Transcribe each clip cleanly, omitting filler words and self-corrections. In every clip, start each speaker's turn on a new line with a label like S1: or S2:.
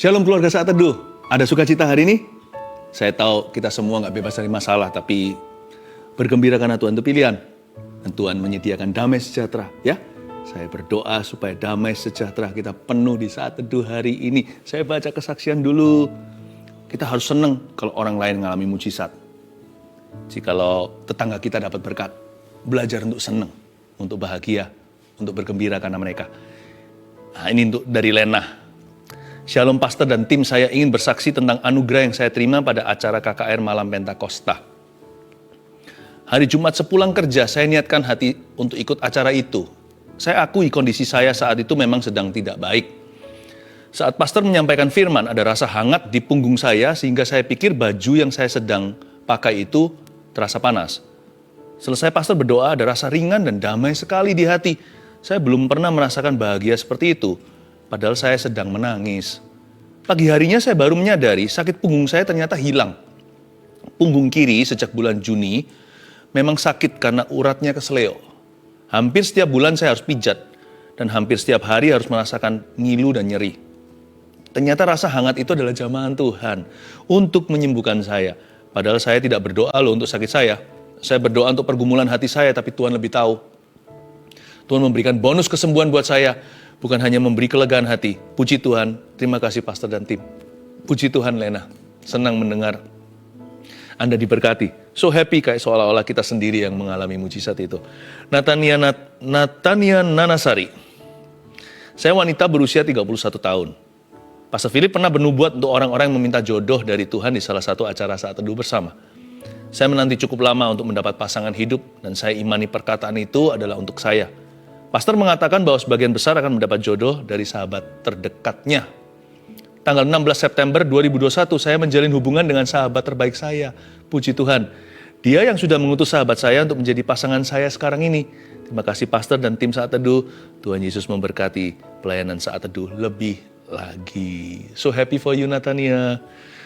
S1: Shalom keluarga Saat Teduh. Ada sukacita hari ini? Saya tahu kita semua nggak bebas dari masalah, tapi bergembira karena Tuhan itu pilihan. Dan Tuhan menyediakan damai sejahtera, ya. Saya berdoa supaya damai sejahtera kita penuh di Saat Teduh hari ini. Saya baca kesaksian dulu. Kita harus senang kalau orang lain mengalami mujizat. Jikalau tetangga kita dapat berkat, belajar untuk senang, untuk bahagia, untuk bergembira karena mereka. Nah, ini untuk dari Lena. Shalom pastor dan tim, saya ingin bersaksi tentang anugerah yang saya terima pada acara KKR Malam Pentakosta. Hari Jumat sepulang kerja, saya niatkan hati untuk ikut acara itu. Saya akui kondisi saya saat itu memang sedang tidak baik. Saat pastor menyampaikan firman, ada rasa hangat di punggung saya sehingga saya pikir baju yang saya sedang pakai itu terasa panas. Selesai pastor berdoa, ada rasa ringan dan damai sekali di hati. Saya belum pernah merasakan bahagia seperti itu. Padahal saya sedang menangis. Pagi harinya saya baru menyadari sakit punggung saya ternyata hilang. Punggung kiri sejak bulan Juni memang sakit karena uratnya kesleo. Hampir setiap bulan saya harus pijat. Dan hampir setiap hari harus merasakan ngilu dan nyeri. Ternyata rasa hangat itu adalah jamahan Tuhan untuk menyembuhkan saya. Padahal saya tidak berdoa loh untuk sakit saya. Saya berdoa untuk pergumulan hati saya, tapi Tuhan lebih tahu. Tuhan memberikan bonus kesembuhan buat saya. Bukan hanya memberi kelegaan hati. Puji Tuhan, terima kasih pastor dan tim. Puji Tuhan Lena, senang mendengar Anda diberkati. So happy kayak seolah-olah kita sendiri yang mengalami mujizat itu. Natania Nanasari. Saya wanita berusia 31 tahun. Pastor Philip pernah bernubuat untuk orang-orang yang meminta jodoh dari Tuhan di salah satu acara Saat Teduh bersama. Saya menanti cukup lama untuk mendapat pasangan hidup dan saya imani perkataan itu adalah untuk saya. Pastor mengatakan bahwa sebagian besar akan mendapat jodoh dari sahabat terdekatnya. Tanggal 16 September 2021 saya menjalin hubungan dengan sahabat terbaik saya. Puji Tuhan. Dia yang sudah mengutus sahabat saya untuk menjadi pasangan saya sekarang ini. Terima kasih pastor dan tim Saat Teduh. Tuhan Yesus memberkati pelayanan Saat Teduh lebih lagi. So happy for you Natania.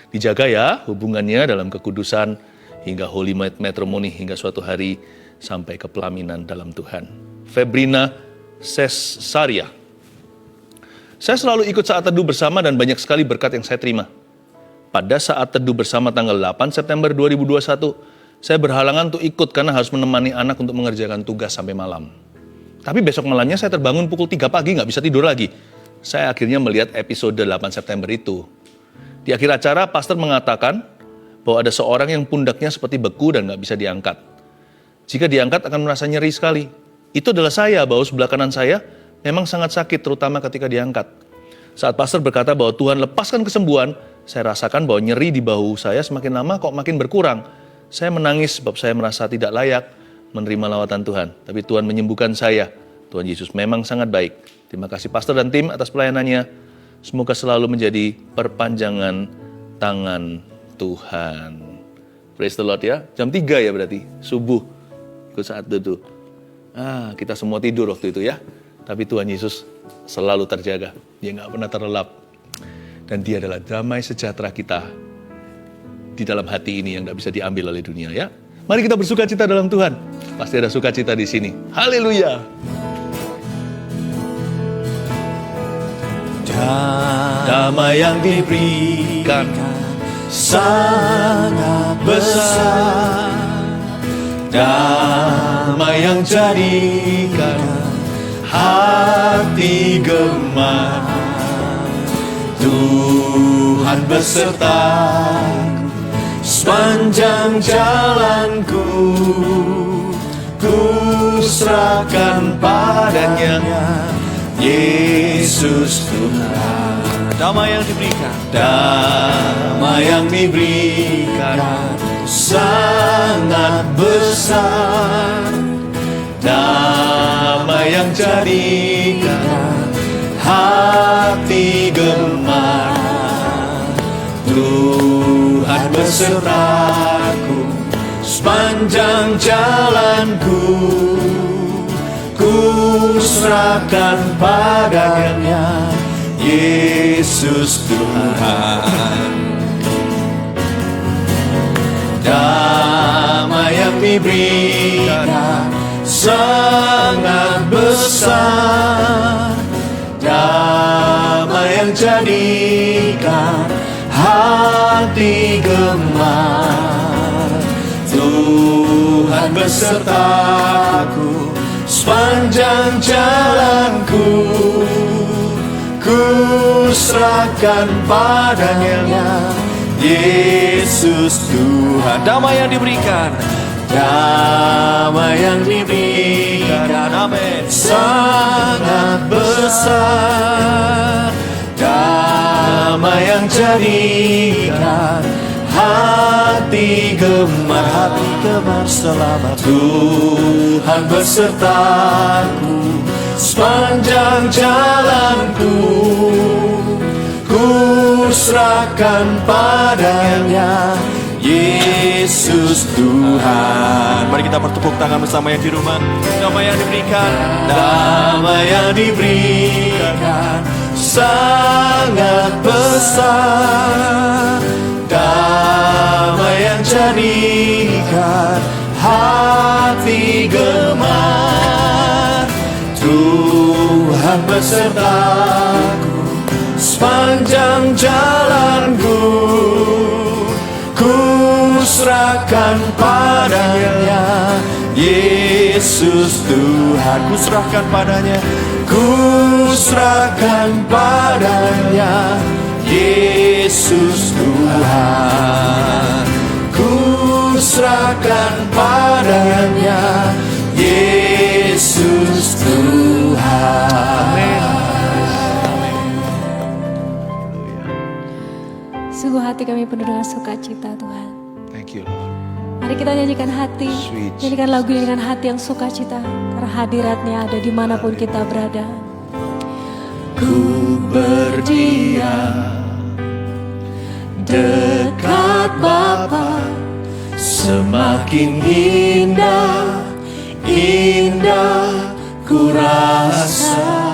S1: Dijaga ya hubungannya dalam kekudusan hingga Holy Matrimony hingga suatu hari sampai ke pelaminan dalam Tuhan. Febrina Cesaria. Saya selalu ikut Saat Teduh bersama dan banyak sekali berkat yang saya terima. Pada Saat Teduh bersama tanggal 8 September 2021, saya berhalangan untuk ikut karena harus menemani anak untuk mengerjakan tugas sampai malam. Tapi besok malamnya saya terbangun pukul 3 pagi, nggak bisa tidur lagi. Saya akhirnya melihat episode 8 September itu. Di akhir acara, pastor mengatakan bahwa ada seorang yang pundaknya seperti beku dan nggak bisa diangkat. Jika diangkat akan merasa nyeri sekali. Itu adalah saya, bahu sebelah kanan saya memang sangat sakit, terutama ketika diangkat. Saat pastor berkata bahwa Tuhan lepaskan kesembuhan, saya rasakan bahwa nyeri di bahu saya semakin lama kok makin berkurang. Saya menangis sebab saya merasa tidak layak menerima lawatan Tuhan. Tapi Tuhan menyembuhkan saya. Tuhan Yesus memang sangat baik. Terima kasih pastor dan tim atas pelayanannya. Semoga selalu menjadi perpanjangan tangan Tuhan. Praise the Lord ya. Jam 3 ya berarti, subuh. Ikut Saat Teduh. Kita semua tidur waktu itu ya. Tapi Tuhan Yesus selalu terjaga. Dia nggak pernah terlelap. Dan dia adalah damai sejahtera kita di dalam hati ini yang nggak bisa diambil oleh dunia ya. Mari kita bersukacita dalam Tuhan. Pasti ada sukacita di sini. Haleluya. Damai yang diberikan sangat besar. Damai yang jadikan hati gemar. Tuhan beserta sepanjang jalanku. Ku serahkan padanya, Yesus Tuhan. Damai yang diberikan, damai yang diberikan sangat besar. Damai yang jadikan hati gemar. Tuhan besertaku sepanjang jalanku. Ku serahkan padanya, Yesus Tuhan. Damai yang diberikan sangat besar. Damai yang jadi
S2: jadikan hati gemar. Tuhan besertaku sepanjang jalanku, ku serahkan padanya. Yesus Tuhan, damai yang diberikan, damai yang diberikan, amin, sangat besar. Damai yang jadikan hati gemar selamat. Tuhan besertaku sepanjang jalanku, ku serahkan padanya. Yesus Tuhan. Mari kita bertepuk tangan bersama yang di rumah. Damai yang diberikan, damai yang diberikan sangat besar. Damai yang jadikan hati gemar. Tuhan besertaku sepanjang jalanku, ku serahkan padanya. Yesus Tuhan, ku serahkan padanya, ku serahkan padanya. Yesus Tuhan, ku serahkan padanya. Yesus Tuhan.
S3: Sungguh hati kami penuh dengan sukacita, Tuhan.
S1: Thank you, Lord.
S3: Mari kita nyanyikan hati, nyanyikan lagu dengan hati yang sukacita, karena hadiratnya ada dimanapun kita berada.
S2: Ku berdiam dekat Bapa, semakin indah, indah ku rasa.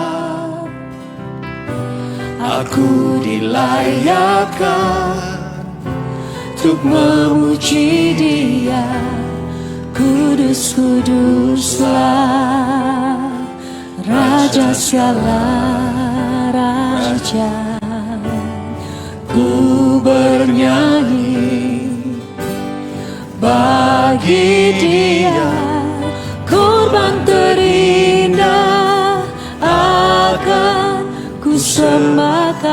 S2: Aku dilayakkan untuk memuji Dia. Kudus, kuduslah Raja segala raja. Ku bernyanyi bagi Dia, korban terindah akan ku sembahkan.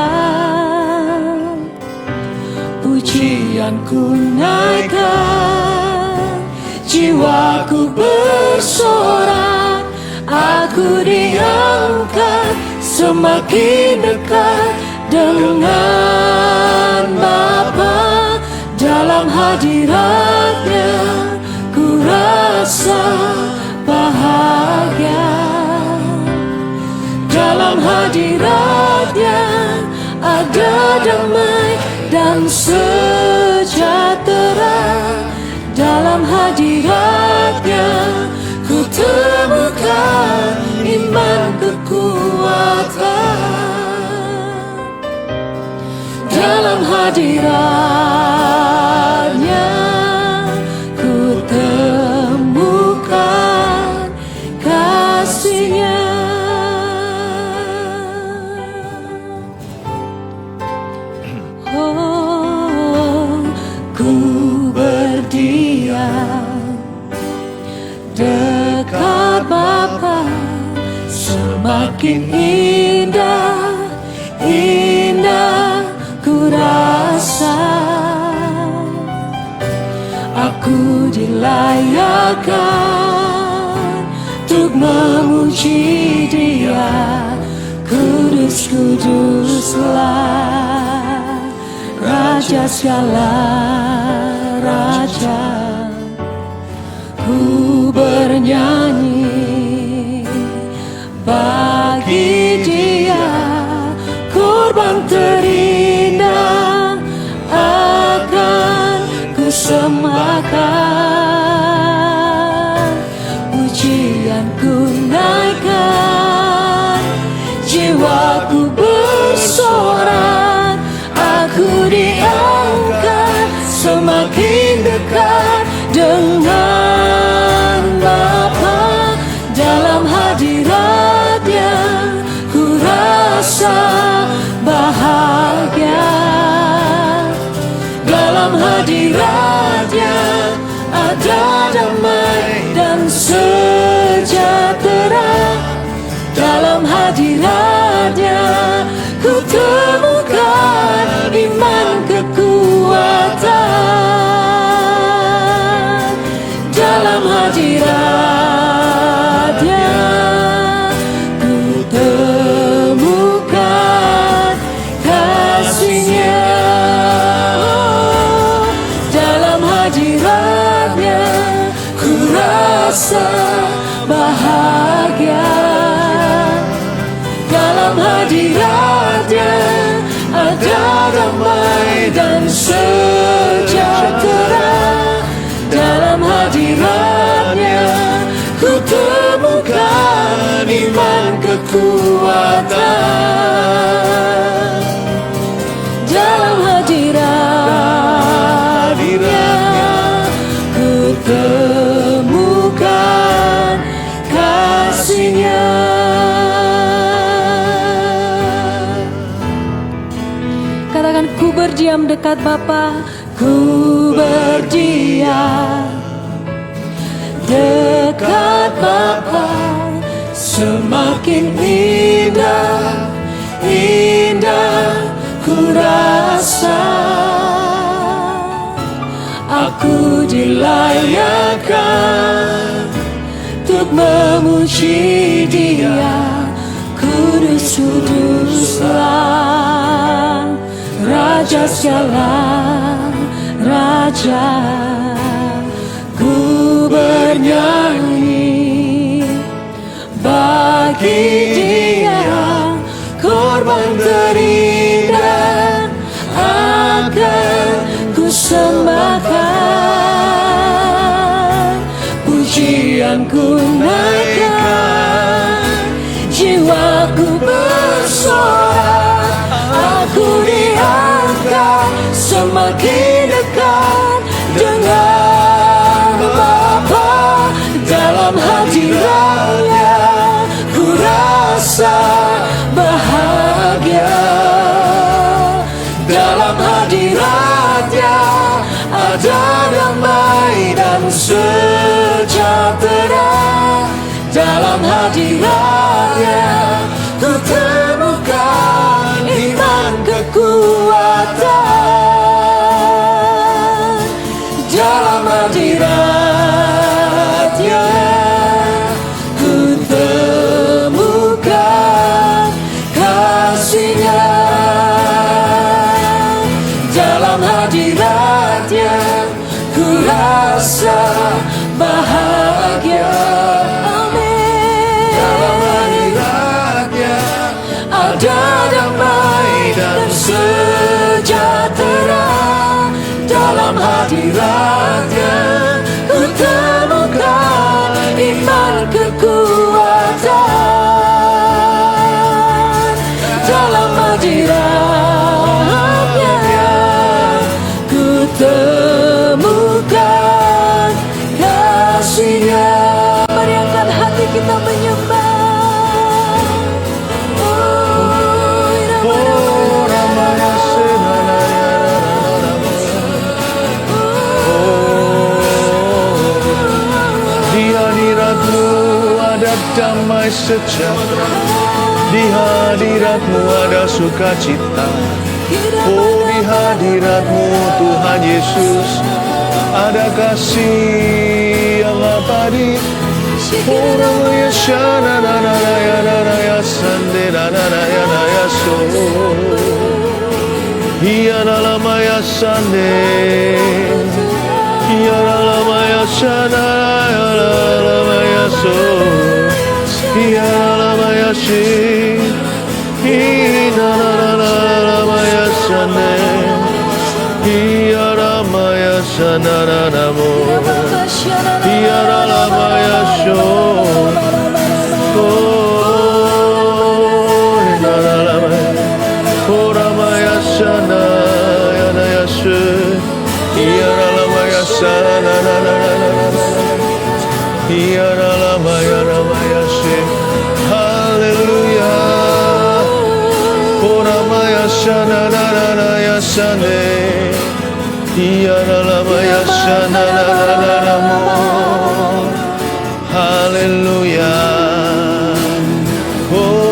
S2: Pujianku naikkan, jiwaku bersorak. Aku diangkat semakin dekat dengan Bapa. Dalam hadiratnya ku rasa bahagia. Dalam hadiratnya ada damai dan sejahtera. Dalam hadiratnya ku temukan iman kekuatan. Dalam hadiratnya ku temukan kasih-Nya. Oh, ku berdiam dekat Bapa, semakin indah, indah ku rasa. Aku dilayakkan untuk memuji Dia. Kudus, kuduslah Raja segala raja. Ku bernyanyi bagi Dia, korban terindah akan ku sembahkan. Pujianku naikkan, jiwaku bersorak. Aku diangkat semakin dekat dengan Bapa. hadiratnya ada damai dan sejahtera. Dalam hadiratnya ku temukan iman kekuatan. Dalam hadiratnya ku temukan kasih-Nya.
S3: Katakan, ku berdiam dekat Bapa.
S2: Ku berdiam dekat Bapa, semakin indah, indah ku rasa. Aku dilayakkan untuk memuji Dia. Kudus-kuduslah Raja segala Raja. Ku bernyanyi bagi Dia, korban terindah akan ku sembahkan. Pujianku naikkan, jiwaku bersorak. Aku diangkat semakin dekat dengan Bapa. Dalam hadiratnya ku rasa bahagia. Dalam hadiratnya ada damai dan sejahtera. Dalam hadiratnya ku temukan iman kekuatan. Dalam hadiratnya ku temukan kasih-Nya. Dalam hadiratnya ku rasa bahagia. Amin. Dalam hadiratnya ada damai dan sejahtera. Dalam hadiratnya ku temukan iman kekuatan. Dalam hadiratnya ku temukan kasih-Nya. Mari angkat hati kita menyembah.
S1: Damai sejahtera, di hadirat-Mu ada sukacita. Oh, di hadirat-Mu Tuhan Yesus ada kasih yang abadi. Oh, namanya syana na na na ya na na ya sande na na na ya na ya so. Iya na lama ya sande, iya na lama ya syana ya na lama ya so. Iya lama ya shi, ina na na lama ya shane, iya lama ya shana na na mo, iya lama ya sho, oh ina lama, oh lama ya shana ya na ya she, iya lama ya shana na na na na na, iya lama ya she. Shana na na na ya shane, iya na lama ya shana na na na na mo. Hallelujah. Oh,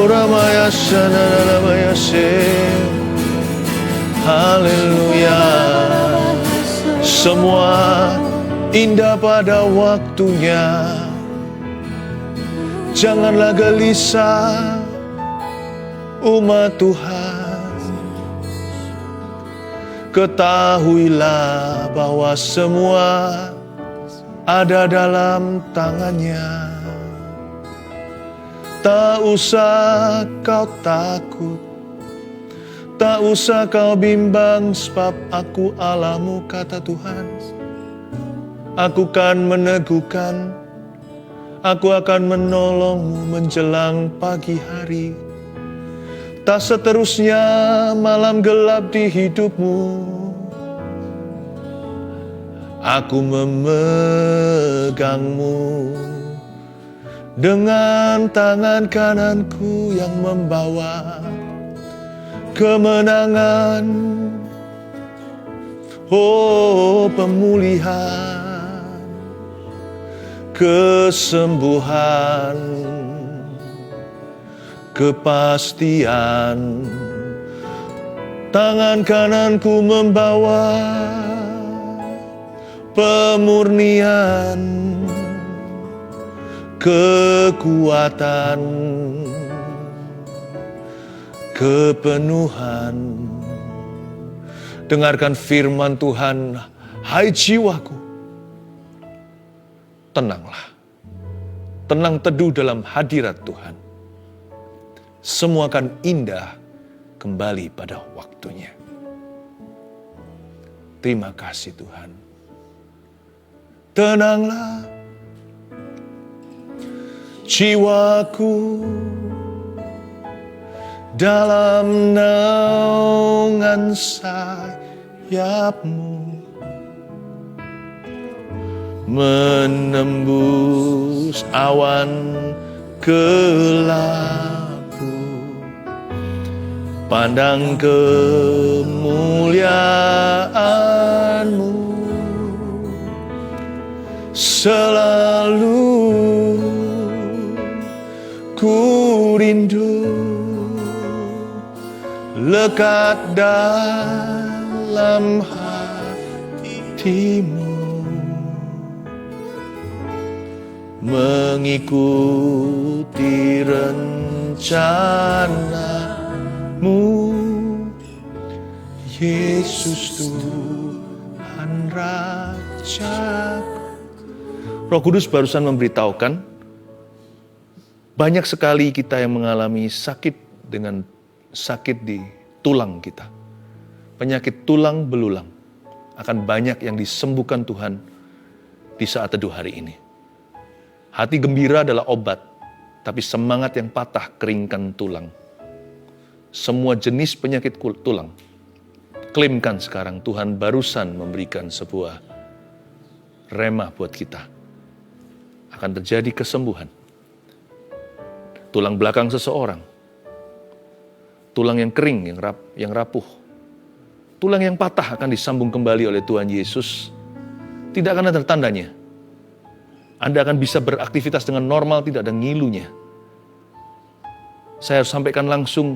S1: Rama ya shana na lama ya she. Hallelujah. Semua indah pada waktunya. Janganlah gelisah umat Tuhan. Ketahuilah bahwa semua ada dalam tangan-Nya. Tak usah kau takut, tak usah kau bimbang, sebab aku Allahmu, kata Tuhan. Aku kan meneguhkan, aku akan menolongmu menjelang pagi hari. Tak seterusnya malam gelap di hidupmu. Aku memegangmu dengan tangan kananku yang membawa kemenangan, oh pemulihan, kesembuhan, kepastian. Tangan kananku membawa pemurnian, kekuatan, kepenuhan. Dengarkan firman Tuhan, hai jiwaku, tenanglah. Tenang teduh dalam hadirat Tuhan. Semua akan indah kembali pada waktunya. Terima kasih Tuhan. Tenanglah jiwaku dalam naungan sayap-Mu, menembus awan kelabu, pandang kemuliaan-Mu, selalu ku rindu lekat dalam hati-Mu, mengikuti rencana-Mu, Yesus Tuhan Raja. Roh Kudus barusan memberitahukan, banyak sekali kita yang mengalami sakit dengan sakit di tulang kita. Penyakit tulang belulang akan banyak yang disembuhkan Tuhan di saat teduh hari ini. Hati gembira adalah obat, tapi semangat yang patah keringkan tulang. Semua jenis penyakit tulang, klaimkan sekarang, Tuhan barusan memberikan sebuah rema buat kita. Akan terjadi kesembuhan. Tulang belakang seseorang, tulang yang kering, yang rapuh, tulang yang patah akan disambung kembali oleh Tuhan Yesus. Tidak akan ada tandanya. Anda akan bisa beraktivitas dengan normal, tidak ada ngilunya. Saya harus sampaikan langsung,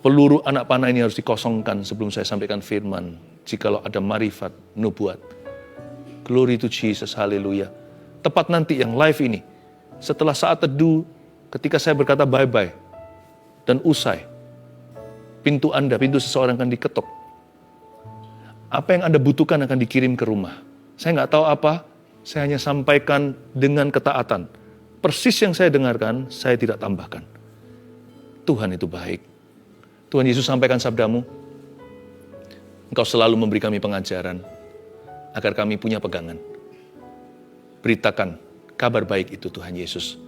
S1: peluru anak panah ini harus dikosongkan sebelum saya sampaikan firman. Jikalau ada marifat, nubuat. Glory to Jesus, haleluya. Tepat nanti yang live ini, setelah saat teduh, ketika saya berkata bye-bye dan usai, pintu Anda, pintu seseorang akan diketok. Apa yang Anda butuhkan akan dikirim ke rumah. Saya nggak tahu apa, saya hanya sampaikan dengan ketaatan. Persis yang saya dengarkan, saya tidak tambahkan. Tuhan itu baik. Tuhan Yesus sampaikan sabdamu, Engkau selalu memberi kami pengajaran, agar kami punya pegangan. Beritakan kabar baik itu Tuhan Yesus.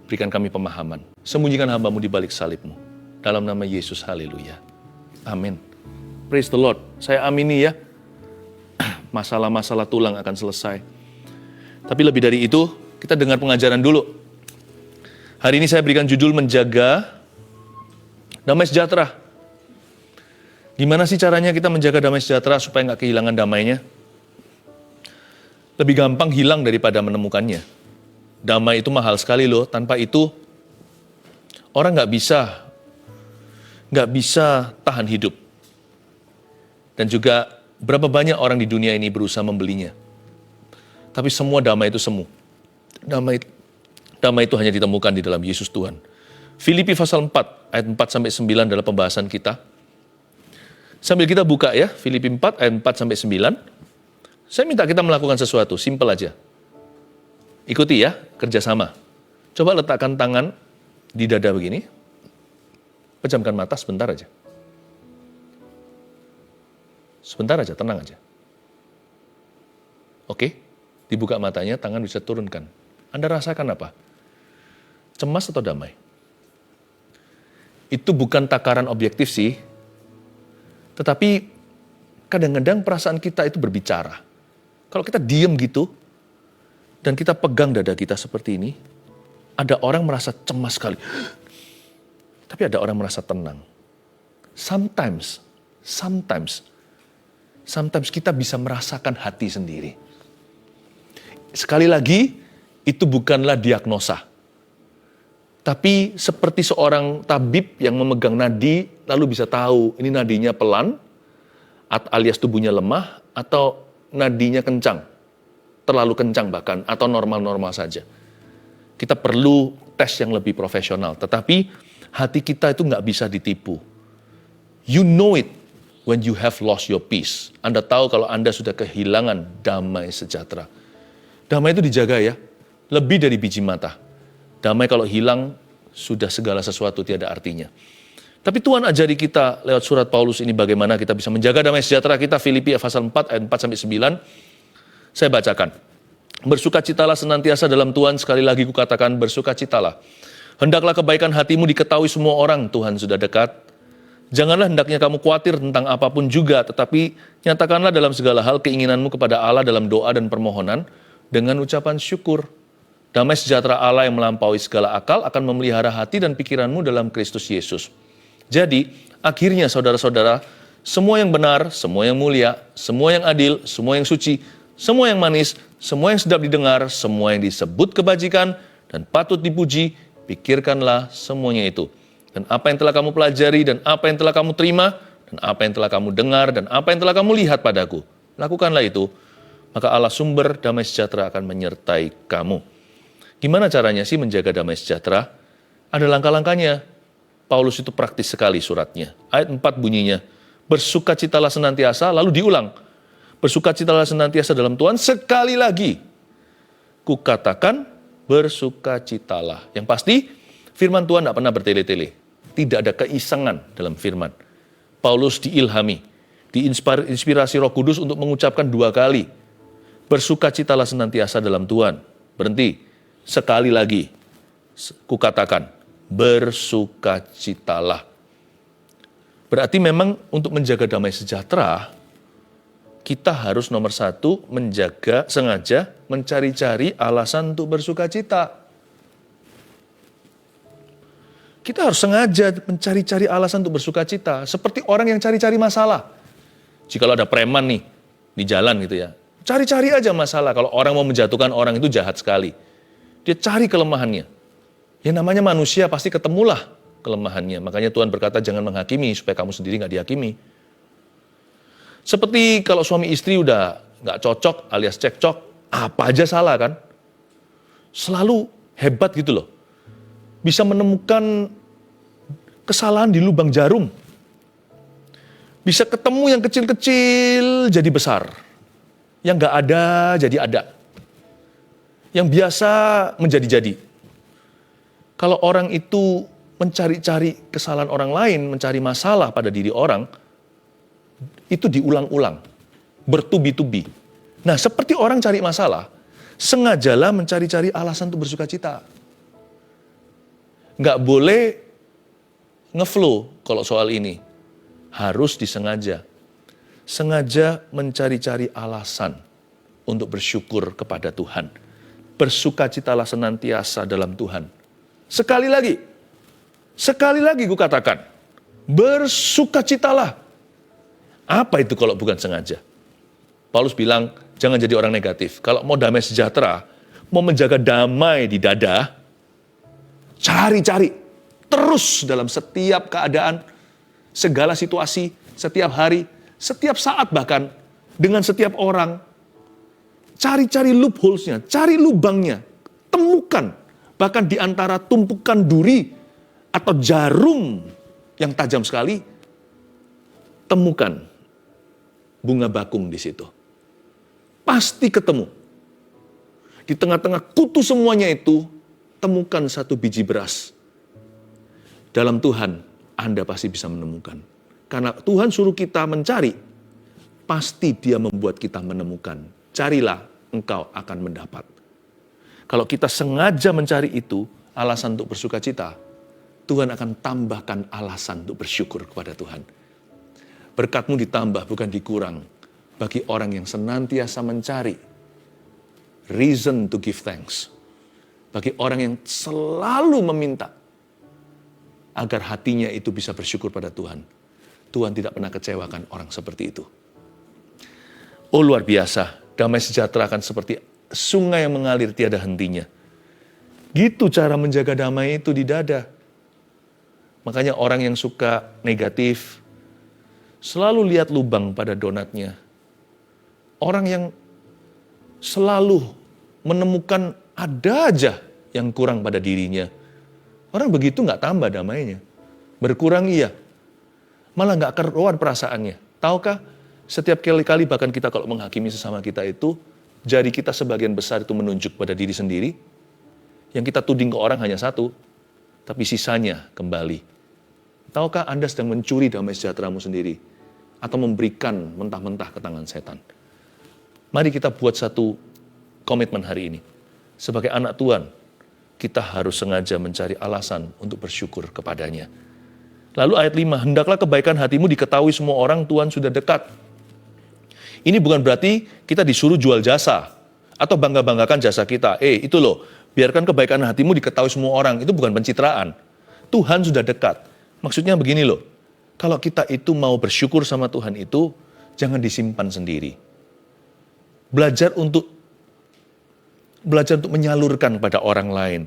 S1: Berikan kami pemahaman. Sembunyikan hamba-Mu di balik salib-Mu. Dalam nama Yesus, haleluya. Amin. Praise the Lord. Saya amini ya. Masalah-masalah tulang akan selesai. Tapi lebih dari itu, kita dengar pengajaran dulu. Hari ini saya berikan judul menjaga damai sejahtera. Gimana sih caranya kita menjaga damai sejahtera supaya nggak kehilangan damainya? Lebih gampang hilang daripada menemukannya. Damai itu mahal sekali loh. Tanpa itu, orang nggak bisa tahan hidup. Dan juga berapa banyak orang di dunia ini berusaha membelinya. Tapi semua damai itu semu. Damai itu hanya ditemukan di dalam Yesus Tuhan. Filipi pasal 4, ayat 4-9 adalah pembahasan kita. Sambil kita buka ya, Filipi 4, ayat 4-9. Saya minta kita melakukan sesuatu, simpel aja. Ikuti ya, kerjasama. Coba letakkan tangan di dada begini. Pejamkan mata sebentar aja. Sebentar aja, tenang aja. Oke, dibuka matanya, tangan bisa turunkan. Anda rasakan apa? Cemas atau damai? Itu bukan takaran objektif sih, tetapi kadang-kadang perasaan kita itu berbicara. Kalau kita diem gitu, dan kita pegang dada kita seperti ini, ada orang merasa cemas sekali. Tapi ada orang merasa tenang. Sometimes kita bisa merasakan hati sendiri. Sekali lagi, itu bukanlah diagnosa. Tapi seperti seorang tabib yang memegang nadi, lalu bisa tahu ini nadinya pelan, alias tubuhnya lemah, atau nadinya kencang, terlalu kencang bahkan, atau normal-normal saja. Kita perlu tes yang lebih profesional, tetapi hati kita itu nggak bisa ditipu. You know it when you have lost your peace. Anda tahu kalau Anda sudah kehilangan damai sejahtera. Damai itu dijaga ya, lebih dari biji mata. Damai kalau hilang, sudah segala sesuatu tiada artinya. Tapi Tuhan ajari kita lewat surat Paulus ini bagaimana kita bisa menjaga damai sejahtera kita. Filipi pasal 4 ayat 4-9. Saya bacakan. Bersukacitalah senantiasa dalam Tuhan, sekali lagi kukatakan bersukacitalah. Hendaklah kebaikan hatimu diketahui semua orang, Tuhan sudah dekat. Janganlah hendaknya kamu khawatir tentang apapun juga, tetapi nyatakanlah dalam segala hal keinginanmu kepada Allah dalam doa dan permohonan dengan ucapan syukur. Damai sejahtera Allah yang melampaui segala akal akan memelihara hati dan pikiranmu dalam Kristus Yesus. Jadi, akhirnya saudara-saudara, semua yang benar, semua yang mulia, semua yang adil, semua yang suci, semua yang manis, semua yang sedap didengar, semua yang disebut kebajikan dan patut dipuji, pikirkanlah semuanya itu. Dan apa yang telah kamu pelajari, dan apa yang telah kamu terima, dan apa yang telah kamu dengar, dan apa yang telah kamu lihat padaku, lakukanlah itu, maka Allah sumber damai sejahtera akan menyertai kamu. Gimana caranya sih menjaga damai sejahtera? Ada langkah-langkahnya. Paulus itu praktis sekali suratnya. Ayat 4 bunyinya, bersukacitalah senantiasa, lalu diulang. Bersukacitalah senantiasa dalam Tuhan, sekali lagi kukatakan bersukacitalah. Yang pasti, firman Tuhan tidak pernah bertele-tele. Tidak ada keisengan dalam firman. Paulus diilhami, diinspirasi Roh Kudus untuk mengucapkan 2 kali. Bersukacitalah senantiasa dalam Tuhan. Berhenti. Sekali lagi, kukatakan, bersukacitalah. Berarti memang untuk menjaga damai sejahtera, kita harus nomor 1, sengaja mencari-cari alasan untuk bersukacita. Kita harus sengaja mencari-cari alasan untuk bersukacita. Seperti orang yang cari-cari masalah. Jikalau ada preman nih, di jalan gitu ya. Cari-cari aja masalah. Kalau orang mau menjatuhkan orang itu jahat sekali. Dia cari kelemahannya. Ya namanya manusia pasti ketemulah kelemahannya. Makanya Tuhan berkata jangan menghakimi supaya kamu sendiri nggak dihakimi. Seperti kalau suami istri udah nggak cocok alias cekcok, apa aja salah kan? Selalu hebat gitu loh. Bisa menemukan kesalahan di lubang jarum. Bisa ketemu yang kecil-kecil jadi besar. Yang nggak ada jadi ada. Yang biasa menjadi-jadi. Kalau orang itu mencari-cari kesalahan orang lain, mencari masalah pada diri orang, itu diulang-ulang, bertubi-tubi. Nah, seperti orang cari masalah, sengajalah mencari-cari alasan untuk bersukacita. Nggak boleh ngeflow kalau soal ini. Harus disengaja. Sengaja mencari-cari alasan untuk bersyukur kepada Tuhan. Bersukacitalah senantiasa dalam Tuhan. Sekali lagi kukatakan, bersukacitalah. Apa itu kalau bukan sengaja? Paulus bilang, jangan jadi orang negatif. Kalau mau damai sejahtera, mau menjaga damai di dada, cari-cari. Terus dalam setiap keadaan, segala situasi, setiap hari, setiap saat bahkan, dengan setiap orang. Cari-cari loopholes-nya, cari lubangnya, temukan. Bahkan di antara tumpukan duri atau jarum yang tajam sekali, temukan bunga bakung di situ. Pasti ketemu. Di tengah-tengah kutu semuanya itu, temukan satu biji beras. Dalam Tuhan, Anda pasti bisa menemukan. Karena Tuhan suruh kita mencari, pasti Dia membuat kita menemukan. Carilah, engkau akan mendapat. Kalau kita sengaja mencari itu, alasan untuk bersuka cita, Tuhan akan tambahkan alasan untuk bersyukur kepada Tuhan. Berkatmu ditambah, bukan dikurang. Bagi orang yang senantiasa mencari reason to give thanks. Bagi orang yang selalu meminta agar hatinya itu bisa bersyukur pada Tuhan. Tuhan tidak pernah kecewakan orang seperti itu. Oh luar biasa, damai sejahtera akan seperti sungai yang mengalir tiada hentinya. Gitu cara menjaga damai itu di dada. Makanya orang yang suka negatif, selalu lihat lubang pada donatnya. Orang yang selalu menemukan ada aja yang kurang pada dirinya. Orang begitu nggak tambah damainya. Berkurang iya. Malah nggak keruan perasaannya. Tahukah, setiap kali bahkan kita kalau menghakimi sesama kita itu, jari kita sebagian besar itu menunjuk pada diri sendiri. Yang kita tuding ke orang hanya satu, tapi sisanya kembali. Tahukah Anda sedang mencuri damai sejahteramu sendiri? Atau memberikan mentah-mentah ke tangan setan? Mari kita buat satu komitmen hari ini. Sebagai anak Tuhan, kita harus sengaja mencari alasan untuk bersyukur kepadanya. Lalu ayat 5, hendaklah kebaikan hatimu diketahui semua orang, Tuhan sudah dekat. Ini bukan berarti kita disuruh jual jasa, atau bangga-banggakan jasa kita. Itu loh, biarkan kebaikan hatimu diketahui semua orang, itu bukan pencitraan. Tuhan sudah dekat. Maksudnya begini loh, kalau kita itu mau bersyukur sama Tuhan itu, jangan disimpan sendiri. Belajar untuk menyalurkan pada orang lain.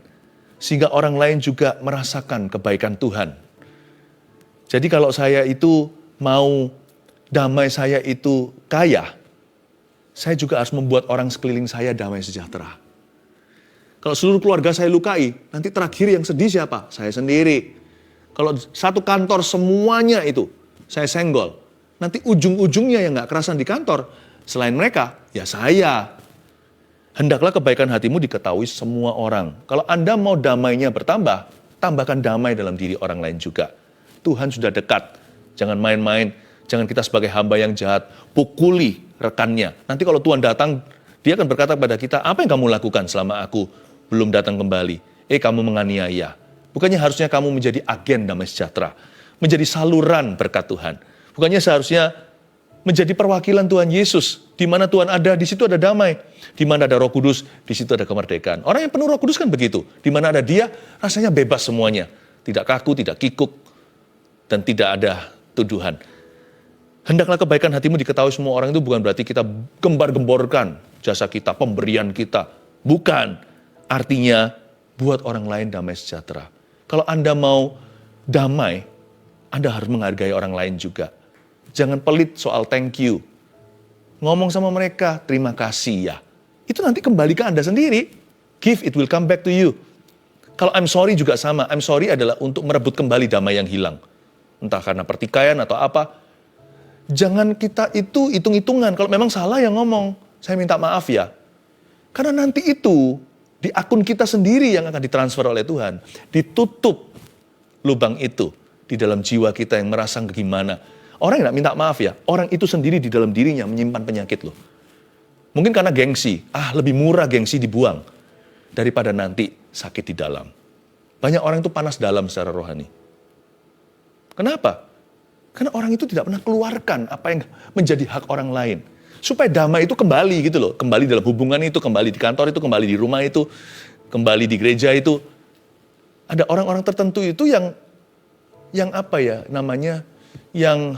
S1: Sehingga orang lain juga merasakan kebaikan Tuhan. Jadi kalau saya itu mau damai saya itu kaya, saya juga harus membuat orang sekeliling saya damai sejahtera. Kalau seluruh keluarga saya lukai, nanti terakhir yang sedih siapa? Saya sendiri. Kalau satu kantor semuanya itu saya senggol, nanti ujung-ujungnya yang gak kerasan di kantor, selain mereka, ya saya. Hendaklah kebaikan hatimu diketahui semua orang. Kalau Anda mau damainya bertambah, tambahkan damai dalam diri orang lain juga. Tuhan sudah dekat. Jangan main-main. Jangan kita sebagai hamba yang jahat, pukuli rekannya. Nanti kalau Tuhan datang, Dia akan berkata kepada kita, apa yang kamu lakukan selama aku belum datang kembali? Kamu menganiaya. Bukannya harusnya kamu menjadi agen damai sejahtera. Menjadi saluran berkat Tuhan. Bukannya seharusnya menjadi perwakilan Tuhan Yesus. Di mana Tuhan ada, di situ ada damai. Di mana ada Roh Kudus, di situ ada kemerdekaan. Orang yang penuh Roh Kudus kan begitu. Di mana ada Dia, rasanya bebas semuanya. Tidak kaku, tidak kikuk, dan tidak ada tuduhan. Hendaklah kebaikan hatimu diketahui semua orang itu bukan berarti kita gembar-gemborkan jasa kita, pemberian kita. Bukan. Artinya, buat orang lain damai sejahtera. Kalau Anda mau damai, Anda harus menghargai orang lain juga. Jangan pelit soal thank you. Ngomong sama mereka, terima kasih ya. Itu nanti kembali ke Anda sendiri. Give, it will come back to you. Kalau I'm sorry juga sama. I'm sorry adalah untuk merebut kembali damai yang hilang. Entah karena pertikaian atau apa. Jangan kita itu hitung-hitungan. Kalau memang salah yang ngomong, saya minta maaf ya. Karena nanti itu di akun kita sendiri yang akan ditransfer oleh Tuhan. Ditutup lubang itu di dalam jiwa kita yang merasa gimana. Orang yang gak minta maaf ya, orang itu sendiri di dalam dirinya menyimpan penyakit loh. Mungkin karena gengsi, lebih murah gengsi dibuang daripada nanti sakit di dalam. Banyak orang itu panas dalam secara rohani. Kenapa? Karena orang itu tidak pernah keluarkan apa yang menjadi hak orang lain. Supaya damai itu kembali gitu loh. Kembali dalam hubungan itu, kembali di kantor itu, kembali di rumah itu, kembali di gereja itu. Ada orang-orang tertentu itu yang apa ya namanya, yang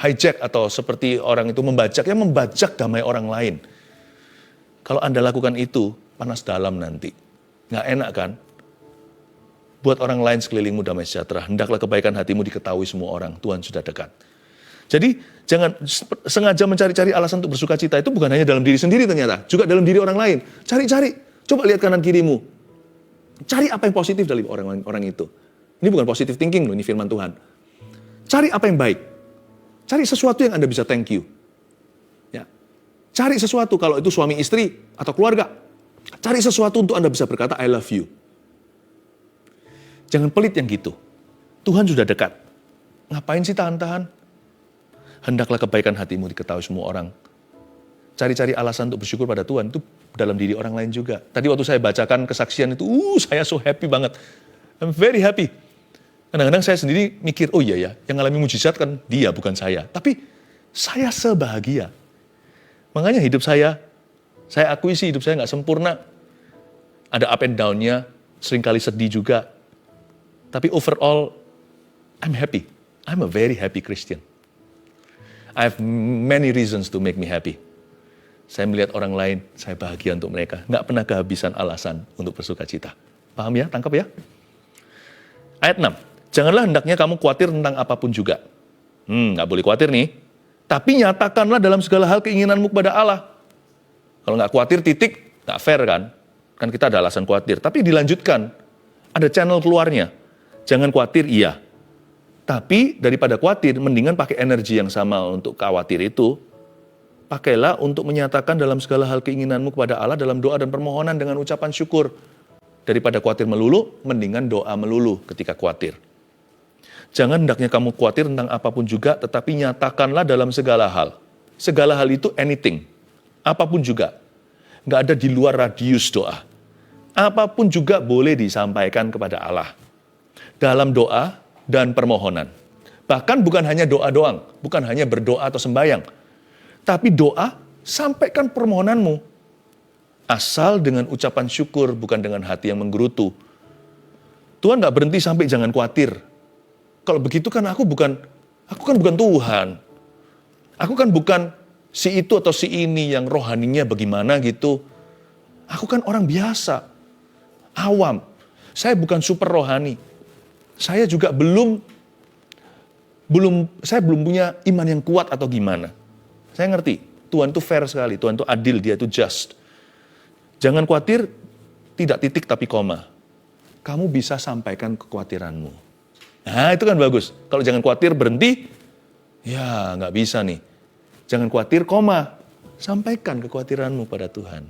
S1: hijack atau seperti orang itu membajak damai orang lain. Kalau Anda lakukan itu, panas dalam nanti. Nggak enak kan? Buat orang lain sekelilingmu damai sejahtera. Hendaklah kebaikan hatimu diketahui semua orang. Tuhan sudah dekat. Jadi jangan sengaja mencari-cari alasan untuk bersuka cita. Itu bukan hanya dalam diri sendiri ternyata. Juga dalam diri orang lain. Cari-cari. Coba lihat kanan kirimu. Cari apa yang positif dari orang itu. Ini bukan positive thinking loh, ini firman Tuhan. Cari apa yang baik. Cari sesuatu yang Anda bisa thank you. Ya. Cari sesuatu, kalau itu suami istri atau keluarga. Cari sesuatu untuk Anda bisa berkata, I love you. Jangan pelit yang gitu. Tuhan sudah dekat. Ngapain sih tahan-tahan? Hendaklah kebaikan hatimu diketahui semua orang. Cari-cari alasan untuk bersyukur pada Tuhan, itu dalam diri orang lain juga. Tadi waktu saya bacakan kesaksian itu, saya so happy banget. I'm very happy. Kadang-kadang saya sendiri mikir, oh iya ya, yang ngalami mujizat kan dia, bukan saya. Tapi saya sebahagia. Makanya hidup saya akui sih hidup saya nggak sempurna. Ada up and down-nya, seringkali sedih juga. Tapi overall, I'm happy. I'm a very happy Christian. I have many reasons to make me happy. Saya melihat orang lain, saya bahagia untuk mereka. Nggak pernah kehabisan alasan untuk bersuka cita. Paham ya? Tangkap ya? Ayat 6. Janganlah hendaknya kamu khawatir tentang apapun juga. Nggak boleh khawatir nih. Tapi nyatakanlah dalam segala hal keinginanmu kepada Allah. Kalau nggak khawatir titik, nggak fair kan? Kan kita ada alasan khawatir. Tapi dilanjutkan, ada channel keluarnya. Jangan khawatir, iya. Tapi daripada khawatir, mendingan pakai energi yang sama untuk khawatir itu. Pakailah untuk menyatakan dalam segala hal keinginanmu kepada Allah dalam doa dan permohonan dengan ucapan syukur. Daripada khawatir melulu, mendingan doa melulu ketika khawatir. Jangan hendaknya kamu khawatir tentang apapun juga, tetapi nyatakanlah dalam segala hal. Segala hal itu anything. Apapun juga. Nggak ada di luar radius doa. Apapun juga boleh disampaikan kepada Allah. Dalam doa dan permohonan. Bahkan bukan hanya doa doang. Bukan hanya berdoa atau sembahyang. Tapi doa, sampaikan permohonanmu. Asal dengan ucapan syukur, bukan dengan hati yang menggerutu. Tuhan nggak berhenti sampai jangan khawatir. Kalau begitu kan aku kan bukan Tuhan. Aku kan bukan si itu atau si ini yang rohaninya bagaimana gitu. Aku kan orang biasa, awam. Saya bukan super rohani. Saya juga saya belum punya iman yang kuat atau gimana. Saya ngerti, Tuhan itu fair sekali, Tuhan itu adil, Dia itu just. Jangan khawatir, tidak titik tapi koma. Kamu bisa sampaikan kekhawatiranmu. Nah itu kan bagus. Kalau jangan khawatir berhenti, ya nggak bisa nih. Jangan khawatir, koma. Sampaikan kekhawatiranmu pada Tuhan.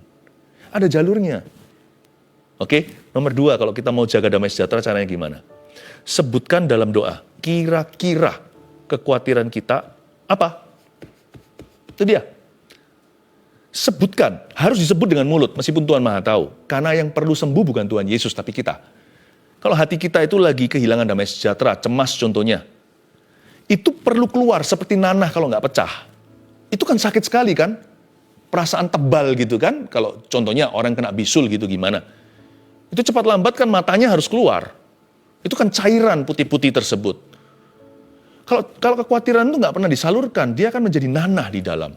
S1: Ada jalurnya. Oke, nomor 2, kalau kita mau jaga damai sejahtera, caranya gimana? Sebutkan dalam doa, kira-kira kekhawatiran kita apa? Itu dia. Sebutkan, harus disebut dengan mulut, meskipun Tuhan Maha tahu. Karena yang perlu sembuh bukan Tuhan Yesus, tapi kita. Kalau hati kita itu lagi kehilangan damai sejahtera, cemas contohnya, itu perlu keluar seperti nanah kalau nggak pecah. Itu kan sakit sekali kan? Perasaan tebal gitu kan? Kalau contohnya orang kena bisul gitu gimana? Itu cepat lambat kan matanya harus keluar. Itu kan cairan putih-putih tersebut. Kalau kekhawatiran itu nggak pernah disalurkan, dia akan menjadi nanah di dalam.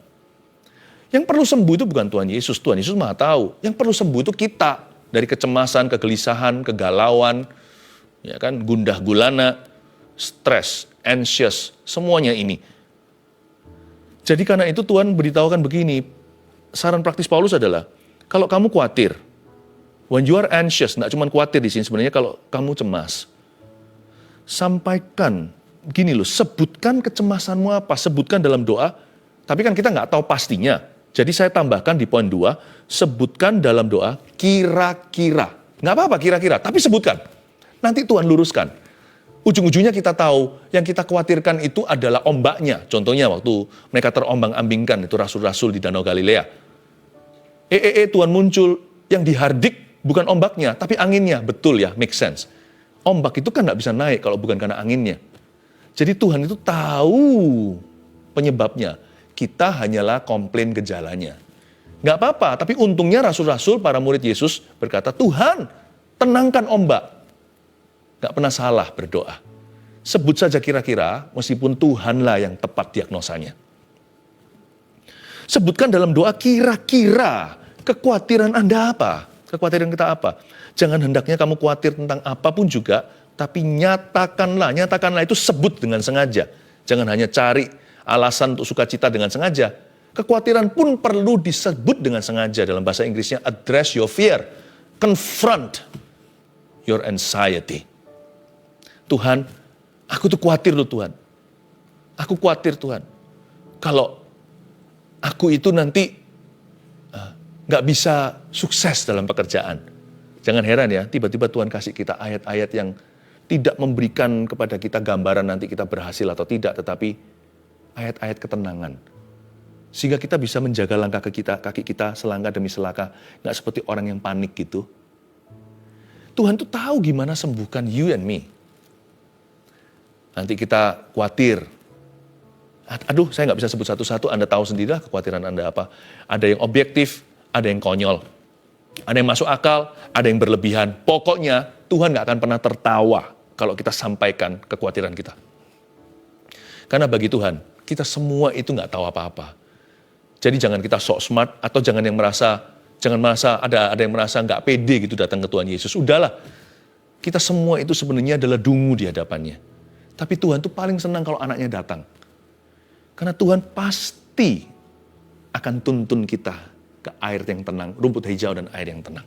S1: Yang perlu sembuh itu bukan Tuhan Yesus Maha tahu. Yang perlu sembuh itu kita, dari kecemasan, kegelisahan, kegalauan, ya kan, gundah gulana, stres, anxious, semuanya ini. Jadi karena itu Tuhan beritahukan begini, saran praktis Paulus adalah, kalau kamu khawatir, when you are anxious, nggak cuma khawatir di sini sebenarnya, kalau kamu cemas, sampaikan, gini loh, sebutkan kecemasanmu apa, sebutkan dalam doa, tapi kan kita nggak tahu pastinya. Jadi saya tambahkan di poin 2, sebutkan dalam doa, kira-kira. Nggak apa-apa kira-kira, tapi sebutkan. Nanti Tuhan luruskan. Ujung-ujungnya kita tahu, yang kita khawatirkan itu adalah ombaknya. Contohnya waktu mereka terombang-ambingkan, itu rasul-rasul di Danau Galilea. Tuhan muncul, yang dihardik bukan ombaknya, tapi anginnya. Betul ya, make sense. Ombak itu kan nggak bisa naik kalau bukan karena anginnya. Jadi Tuhan itu tahu penyebabnya. Kita hanyalah komplain gejalanya. Nggak apa-apa, tapi untungnya rasul-rasul, para murid Yesus berkata, Tuhan, tenangkan ombak. Nggak pernah salah berdoa. Sebut saja kira-kira, meskipun Tuhanlah yang tepat diagnosanya. Sebutkan dalam doa kira-kira, kekhawatiran Anda apa? Kekhawatiran kita apa? Jangan hendaknya kamu khawatir tentang apapun juga, tapi nyatakanlah itu sebut dengan sengaja. Jangan hanya cari alasan untuk sukacita dengan sengaja. Kekhawatiran pun perlu disebut dengan sengaja. Dalam bahasa Inggrisnya, address your fear. Confront your anxiety. Tuhan, aku tuh khawatir loh Tuhan. Aku khawatir Tuhan. Kalau aku itu nanti nggak bisa sukses dalam pekerjaan. Jangan heran ya, tiba-tiba Tuhan kasih kita ayat-ayat yang tidak memberikan kepada kita gambaran nanti kita berhasil atau tidak, tetapi ayat-ayat ketenangan. Sehingga kita bisa menjaga langkah kaki kita selangkah demi selangkah, nggak seperti orang yang panik gitu. Tuhan tuh tahu gimana sembuhkan you and me. Nanti kita khawatir. Aduh, saya nggak bisa sebut satu-satu, Anda tahu sendirilah kekhawatiran Anda apa. Ada yang objektif, ada yang konyol. Ada yang masuk akal, ada yang berlebihan. Pokoknya Tuhan nggak akan pernah tertawa kalau kita sampaikan kekhawatiran kita. Karena bagi Tuhan, kita semua itu nggak tahu apa-apa. Jadi jangan kita sok smart atau jangan merasa ada yang merasa nggak pede gitu datang ke Tuhan Yesus. Udahlah, kita semua itu sebenarnya adalah dungu di hadapannya. Tapi Tuhan tuh paling senang kalau anaknya datang. Karena Tuhan pasti akan tuntun kita ke air yang tenang, rumput hijau dan air yang tenang.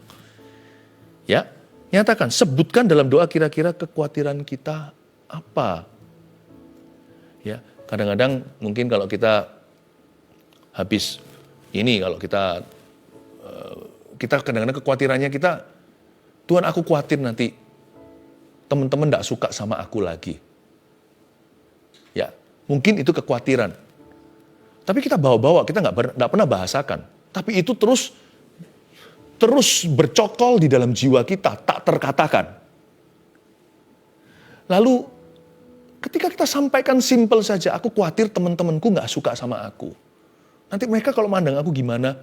S1: Ya, nyatakan, sebutkan dalam doa kira-kira kekhawatiran kita apa. Ya, kadang-kadang mungkin kalau kita habis ini, kalau kita kadang-kadang kekhawatirannya kita, Tuhan aku khawatir nanti teman-teman gak suka sama aku lagi. Ya, mungkin itu kekhawatiran. Tapi kita bawa-bawa, kita gak pernah bahasakan. Tapi itu terus bercokol di dalam jiwa kita, tak terkatakan. Lalu ketika kita sampaikan simpel saja, aku khawatir teman-temanku gak suka sama aku. Nanti mereka kalau mandang aku gimana?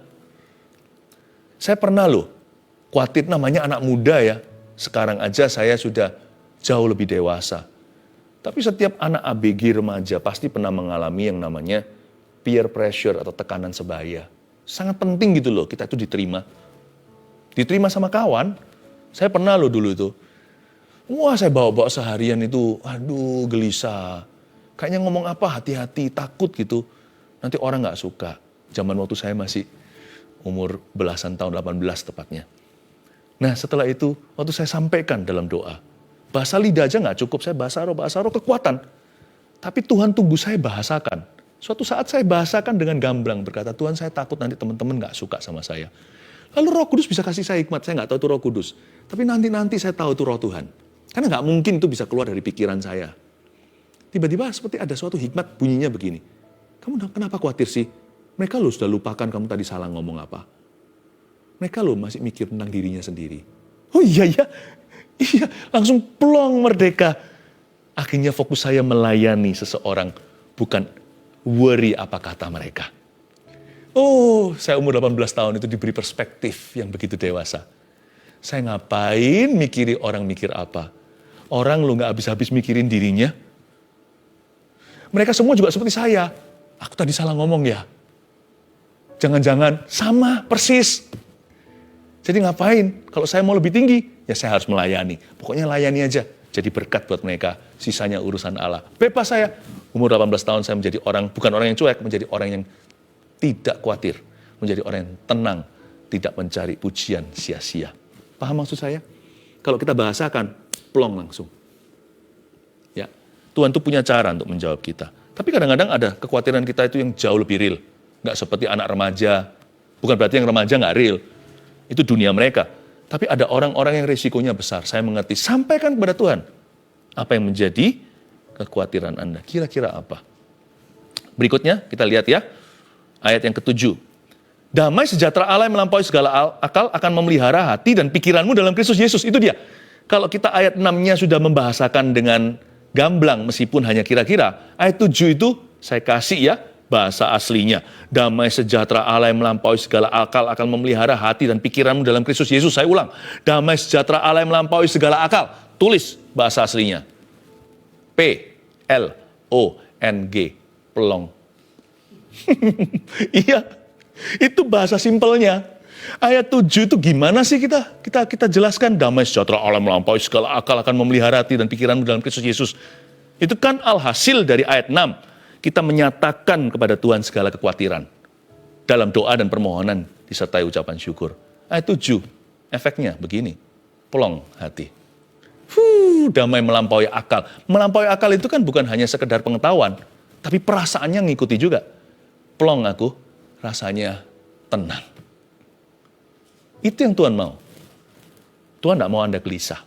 S1: Saya pernah loh, khawatir namanya anak muda ya. Sekarang aja saya sudah jauh lebih dewasa. Tapi setiap anak ABG remaja pasti pernah mengalami yang namanya peer pressure atau tekanan sebaya. Sangat penting gitu loh, kita itu diterima. Diterima sama kawan. Saya pernah loh dulu itu. Wah, saya bawa-bawa seharian itu, aduh gelisah. Kayaknya ngomong apa hati-hati, takut gitu. Nanti orang gak suka. Zaman waktu saya masih umur belasan tahun, 18 tepatnya. Nah setelah itu, waktu saya sampaikan dalam doa, bahasa lidah aja gak cukup, saya bahasa roh kekuatan. Tapi Tuhan tunggu saya bahasakan. Suatu saat saya bahasakan dengan gamblang, berkata, Tuhan saya takut nanti teman-teman gak suka sama saya. Lalu Roh Kudus bisa kasih saya hikmat, saya gak tahu itu Roh Kudus. Tapi nanti saya tahu itu Roh Tuhan. Karena gak mungkin itu bisa keluar dari pikiran saya. Tiba-tiba seperti ada suatu hikmat bunyinya begini. Kamu kenapa khawatir sih? Mereka lo sudah lupakan kamu tadi salah ngomong apa. Mereka lo masih mikir tentang dirinya sendiri. Oh iya, langsung plong merdeka. Akhirnya fokus saya melayani seseorang, bukan worry apa kata mereka. Oh, saya umur 18 tahun itu diberi perspektif yang begitu dewasa. Saya ngapain mikiri orang mikir apa? Orang lu gak habis-habis mikirin dirinya. Mereka semua juga seperti saya. Aku tadi salah ngomong ya. Jangan-jangan sama persis. Jadi ngapain? Kalau saya mau lebih tinggi, ya saya harus melayani. Pokoknya layani aja. Jadi berkat buat mereka. Sisanya urusan Allah. Bebas saya. Umur 18 tahun saya menjadi orang, bukan orang yang cuek, menjadi orang yang tidak khawatir. Menjadi orang yang tenang. Tidak mencari pujian sia-sia. Paham maksud saya? Kalau kita bahasakan, plong langsung. Ya, Tuhan tuh punya cara untuk menjawab kita. Tapi kadang-kadang ada kekhawatiran kita itu yang jauh lebih real. Nggak seperti anak remaja. Bukan berarti yang remaja nggak real. Itu dunia mereka. Tapi ada orang-orang yang risikonya besar. Saya mengerti. Sampaikan kepada Tuhan. Apa yang menjadi kekhawatiran Anda. Kira-kira apa? Berikutnya kita lihat ya. Ayat yang ke-7. Damai sejahtera Allah yang melampaui segala akal akan memelihara hati dan pikiranmu dalam Kristus Yesus. Itu dia. Kalau kita ayat 6-nya sudah membahasakan dengan gamblang meskipun hanya kira-kira. Ayat 7 itu saya kasih ya bahasa aslinya. Damai sejahtera Allah yang melampaui segala akal akan memelihara hati dan pikiranmu dalam Kristus Yesus. Saya ulang. Damai sejahtera Allah yang melampaui segala akal. Tulis bahasa aslinya. P-L-O-N-G. Pelong. Iya. Itu bahasa simpelnya. Ayat 7 itu gimana sih kita jelaskan? Damai sejahtera Allah melampaui segala akal akan memelihara hati dan pikiranmu dalam Kristus Yesus. Itu kan alhasil dari ayat 6. Kita menyatakan kepada Tuhan segala kekhawatiran. Dalam doa dan permohonan disertai ucapan syukur. Ayat 7, efeknya begini. Plong hati. Damai melampaui akal. Melampaui akal itu kan bukan hanya sekedar pengetahuan. Tapi perasaannya ngikuti juga. Plong aku, rasanya tenang. Itu yang Tuhan mau. Tuhan tidak mau Anda gelisah.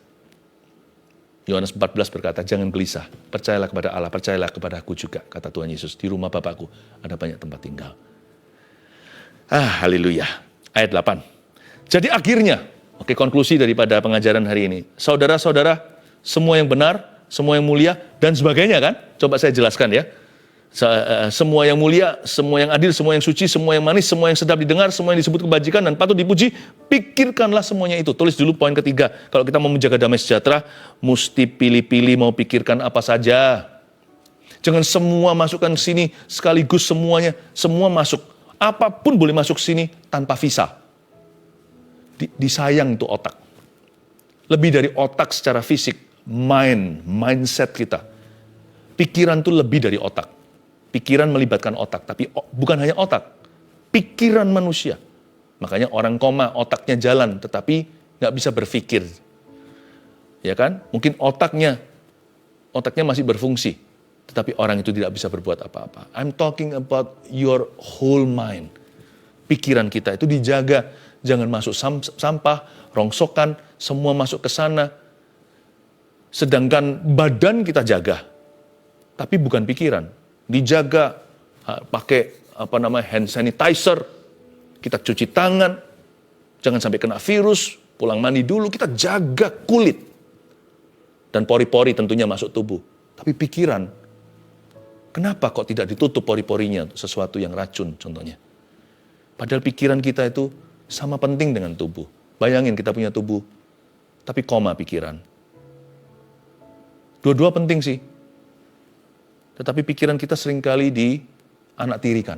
S1: Yohanes 14 berkata, jangan gelisah. Percayalah kepada Allah, percayalah kepada aku juga. Kata Tuhan Yesus, di rumah Bapakku ada banyak tempat tinggal. Haleluya. Ayat 8. Jadi akhirnya, konklusi daripada pengajaran hari ini. Saudara-saudara, semua yang benar, semua yang mulia, dan sebagainya kan? Coba saya jelaskan ya. Semua yang mulia, semua yang adil, semua yang suci, semua yang manis, semua yang sedap didengar, semua yang disebut kebajikan dan patut dipuji, pikirkanlah semuanya itu. Tulis dulu poin ketiga. Kalau kita mau menjaga damai sejahtera, mesti pilih-pilih mau pikirkan apa saja. Jangan semua masukkan ke sini sekaligus semuanya, semua masuk. Apapun boleh masuk sini tanpa visa. Disayang itu otak. Lebih dari otak secara fisik, mindset kita. Pikiran itu lebih dari otak. Pikiran melibatkan otak, tapi bukan hanya otak. Pikiran manusia. Makanya orang koma, otaknya jalan, tetapi nggak bisa berpikir. Ya kan? Mungkin otaknya masih berfungsi, tetapi orang itu tidak bisa berbuat apa-apa. I'm talking about your whole mind. Pikiran kita itu dijaga. Jangan masuk sampah, rongsokan, semua masuk ke sana. Sedangkan badan kita jaga, tapi bukan pikiran. Dijaga, pakai hand sanitizer, kita cuci tangan, jangan sampai kena virus, pulang mandi dulu, kita jaga kulit. Dan pori-pori tentunya masuk tubuh. Tapi pikiran, kenapa kok tidak ditutup pori-porinya untuk sesuatu yang racun contohnya. Padahal pikiran kita itu sama penting dengan tubuh. Bayangin kita punya tubuh, tapi koma pikiran. Dua-dua penting sih. Tetapi pikiran kita seringkali dianaktirikan.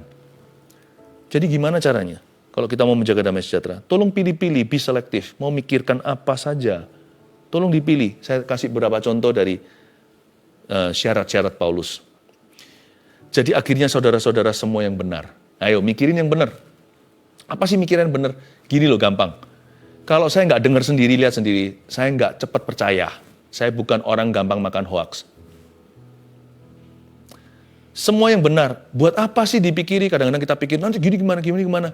S1: Jadi gimana caranya? Kalau kita mau menjaga damai sejahtera, tolong pilih-pilih, be selektif. Mau mikirkan apa saja, tolong dipilih. Saya kasih beberapa contoh dari syarat-syarat Paulus. Jadi akhirnya saudara-saudara semua yang benar. Ayo mikirin yang benar. Apa sih mikirin yang benar? Gini loh gampang. Kalau saya nggak dengar sendiri, lihat sendiri, saya nggak cepat percaya. Saya bukan orang gampang makan hoax. Semua yang benar, buat apa sih dipikiri? Kadang-kadang kita pikir, nanti gini gimana.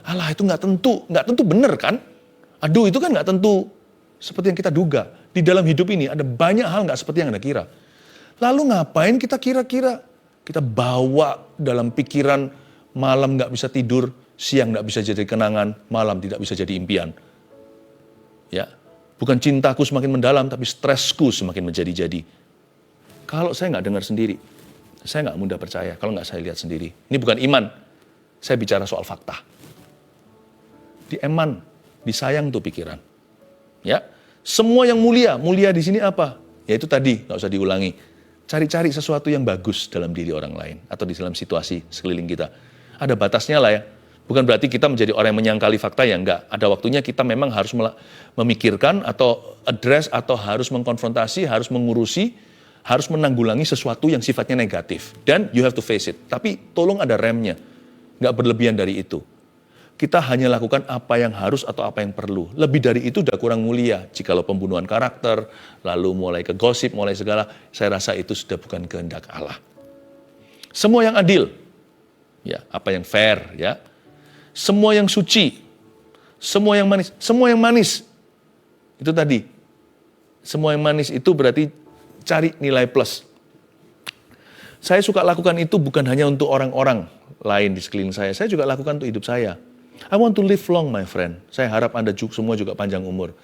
S1: Alah itu nggak tentu benar kan? Aduh itu kan nggak tentu seperti yang kita duga. Di dalam hidup ini ada banyak hal nggak seperti yang Anda kira. Lalu ngapain kita kira-kira? Kita bawa dalam pikiran, malam nggak bisa tidur, siang nggak bisa jadi kenangan, malam tidak bisa jadi impian. Ya, bukan cintaku semakin mendalam, tapi stresku semakin menjadi-jadi. Kalau saya nggak dengar sendiri, saya nggak mudah percaya kalau nggak saya lihat sendiri. Ini bukan iman, saya bicara soal fakta. Dieman, disayang tuh pikiran. Ya, semua yang mulia di sini apa? Ya itu tadi, nggak usah diulangi. Cari-cari sesuatu yang bagus dalam diri orang lain atau di dalam situasi sekeliling kita. Ada batasnya lah ya. Bukan berarti kita menjadi orang yang menyangkali fakta ya enggak. Ada waktunya kita memang harus memikirkan atau address atau harus mengkonfrontasi, harus mengurusi, harus menanggulangi sesuatu yang sifatnya negatif. Dan you have to face it. Tapi tolong ada remnya. Nggak berlebihan dari itu. Kita hanya lakukan apa yang harus atau apa yang perlu. Lebih dari itu udah kurang mulia. Jikalau pembunuhan karakter, lalu mulai ke gosip, mulai segala, saya rasa itu sudah bukan kehendak Allah. Semua yang adil. Ya, apa yang fair, ya. Semua yang suci. Semua yang manis. Semua yang manis. Itu tadi. Semua yang manis itu berarti cari nilai plus. Saya suka lakukan itu bukan hanya untuk orang-orang lain di sekeliling saya. Saya juga lakukan untuk hidup saya. I want to live long, my friend. Saya harap Anda semua juga panjang umur.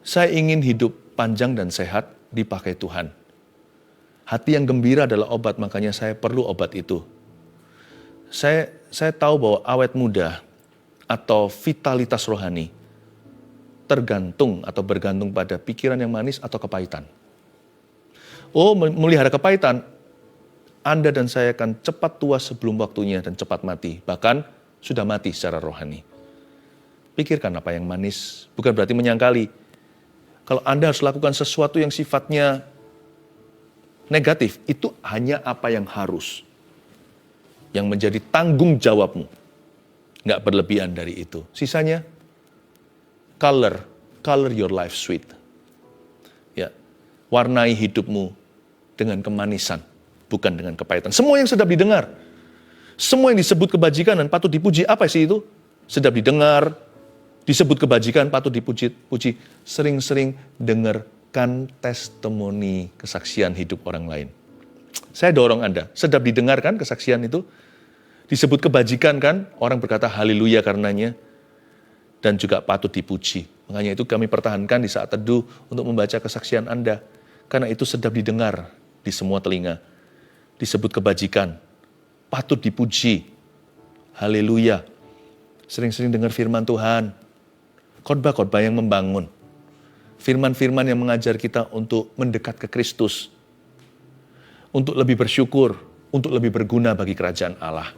S1: Saya ingin hidup panjang dan sehat dipakai Tuhan. Hati yang gembira adalah obat, makanya saya perlu obat itu. Saya tahu bahwa awet muda atau vitalitas rohani tergantung atau bergantung pada pikiran yang manis atau kepahitan. Oh, melihara kepahitan, Anda dan saya akan cepat tua sebelum waktunya dan cepat mati. Bahkan sudah mati secara rohani. Pikirkan apa yang manis, bukan berarti menyangkali. Kalau Anda harus lakukan sesuatu yang sifatnya negatif, itu hanya apa yang harus. Yang menjadi tanggung jawabmu. Nggak berlebihan dari itu. Sisanya, color your life sweet. Ya, warnai hidupmu dengan kemanisan, bukan dengan kepahitan. Semua yang sedap didengar, semua yang disebut kebajikan dan patut dipuji, apa sih itu? Sedap didengar, Disebut kebajikan patut dipuji, sering-sering dengarkan testimoni kesaksian hidup orang lain. Saya dorong Anda, sedap didengarkan kesaksian itu. Disebut kebajikan kan, orang berkata haleluya karenanya, dan juga patut dipuji. Makanya itu kami pertahankan di saat teduh untuk membaca kesaksian Anda. Karena itu sedap didengar di semua telinga. Disebut kebajikan, patut dipuji, haleluya. Sering-sering dengar firman Tuhan, khotbah-khotbah yang membangun. Firman-firman yang mengajar kita untuk mendekat ke Kristus. Untuk lebih bersyukur, untuk lebih berguna bagi kerajaan Allah.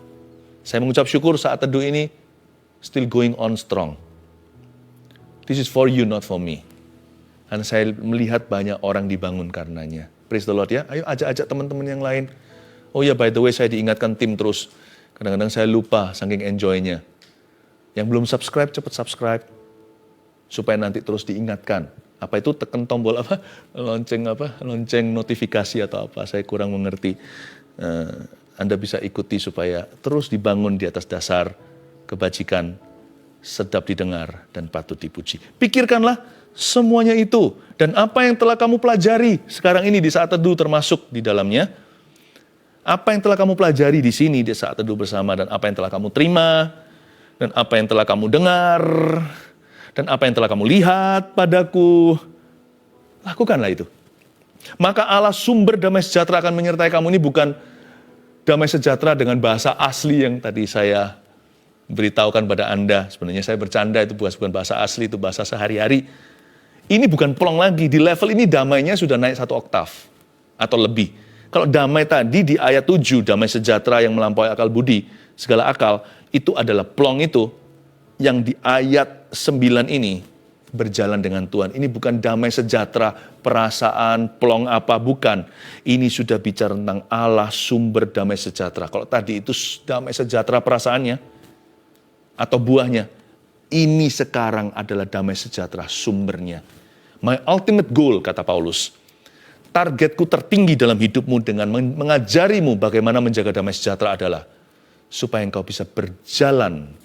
S1: Saya mengucap syukur saat teduh ini still going on strong. This is for you, not for me. Dan saya melihat banyak orang dibangun karenanya. Praise the Lord ya. Ayo ajak-ajak teman-teman yang lain. Oh ya, by the way, saya diingatkan tim terus. Kadang-kadang saya lupa saking enjoy-nya. Yang belum subscribe, cepat subscribe. Supaya nanti terus diingatkan. Apa itu tekan tombol apa? Lonceng notifikasi atau apa? Saya kurang mengerti. Anda bisa ikuti supaya terus dibangun di atas dasar kebajikan, sedap didengar dan patut dipuji. Pikirkanlah semuanya itu dan apa yang telah kamu pelajari sekarang ini di saat teduh termasuk di dalamnya. Apa yang telah kamu pelajari di sini di saat teduh bersama dan apa yang telah kamu terima dan apa yang telah kamu dengar dan apa yang telah kamu lihat padaku, lakukanlah itu. Maka Allah sumber damai sejahtera akan menyertai kamu. Ini bukan damai sejahtera dengan bahasa asli yang tadi saya beritahukan pada Anda. Sebenarnya saya bercanda, itu bukan bahasa asli, itu bahasa sehari-hari. Ini bukan plong lagi, di level ini damainya sudah naik 1 oktav atau lebih. Kalau damai tadi di ayat 7, damai sejahtera yang melampaui akal budi, segala akal, itu adalah plong itu yang di ayat 9 ini berjalan dengan Tuhan. Ini bukan damai sejahtera, perasaan, plong apa, bukan. Ini sudah bicara tentang Allah sumber damai sejahtera. Kalau tadi itu damai sejahtera perasaannya, atau buahnya, ini sekarang adalah damai sejahtera sumbernya. My ultimate goal, kata Paulus, targetku tertinggi dalam hidupmu dengan mengajarimu bagaimana menjaga damai sejahtera adalah supaya engkau bisa berjalan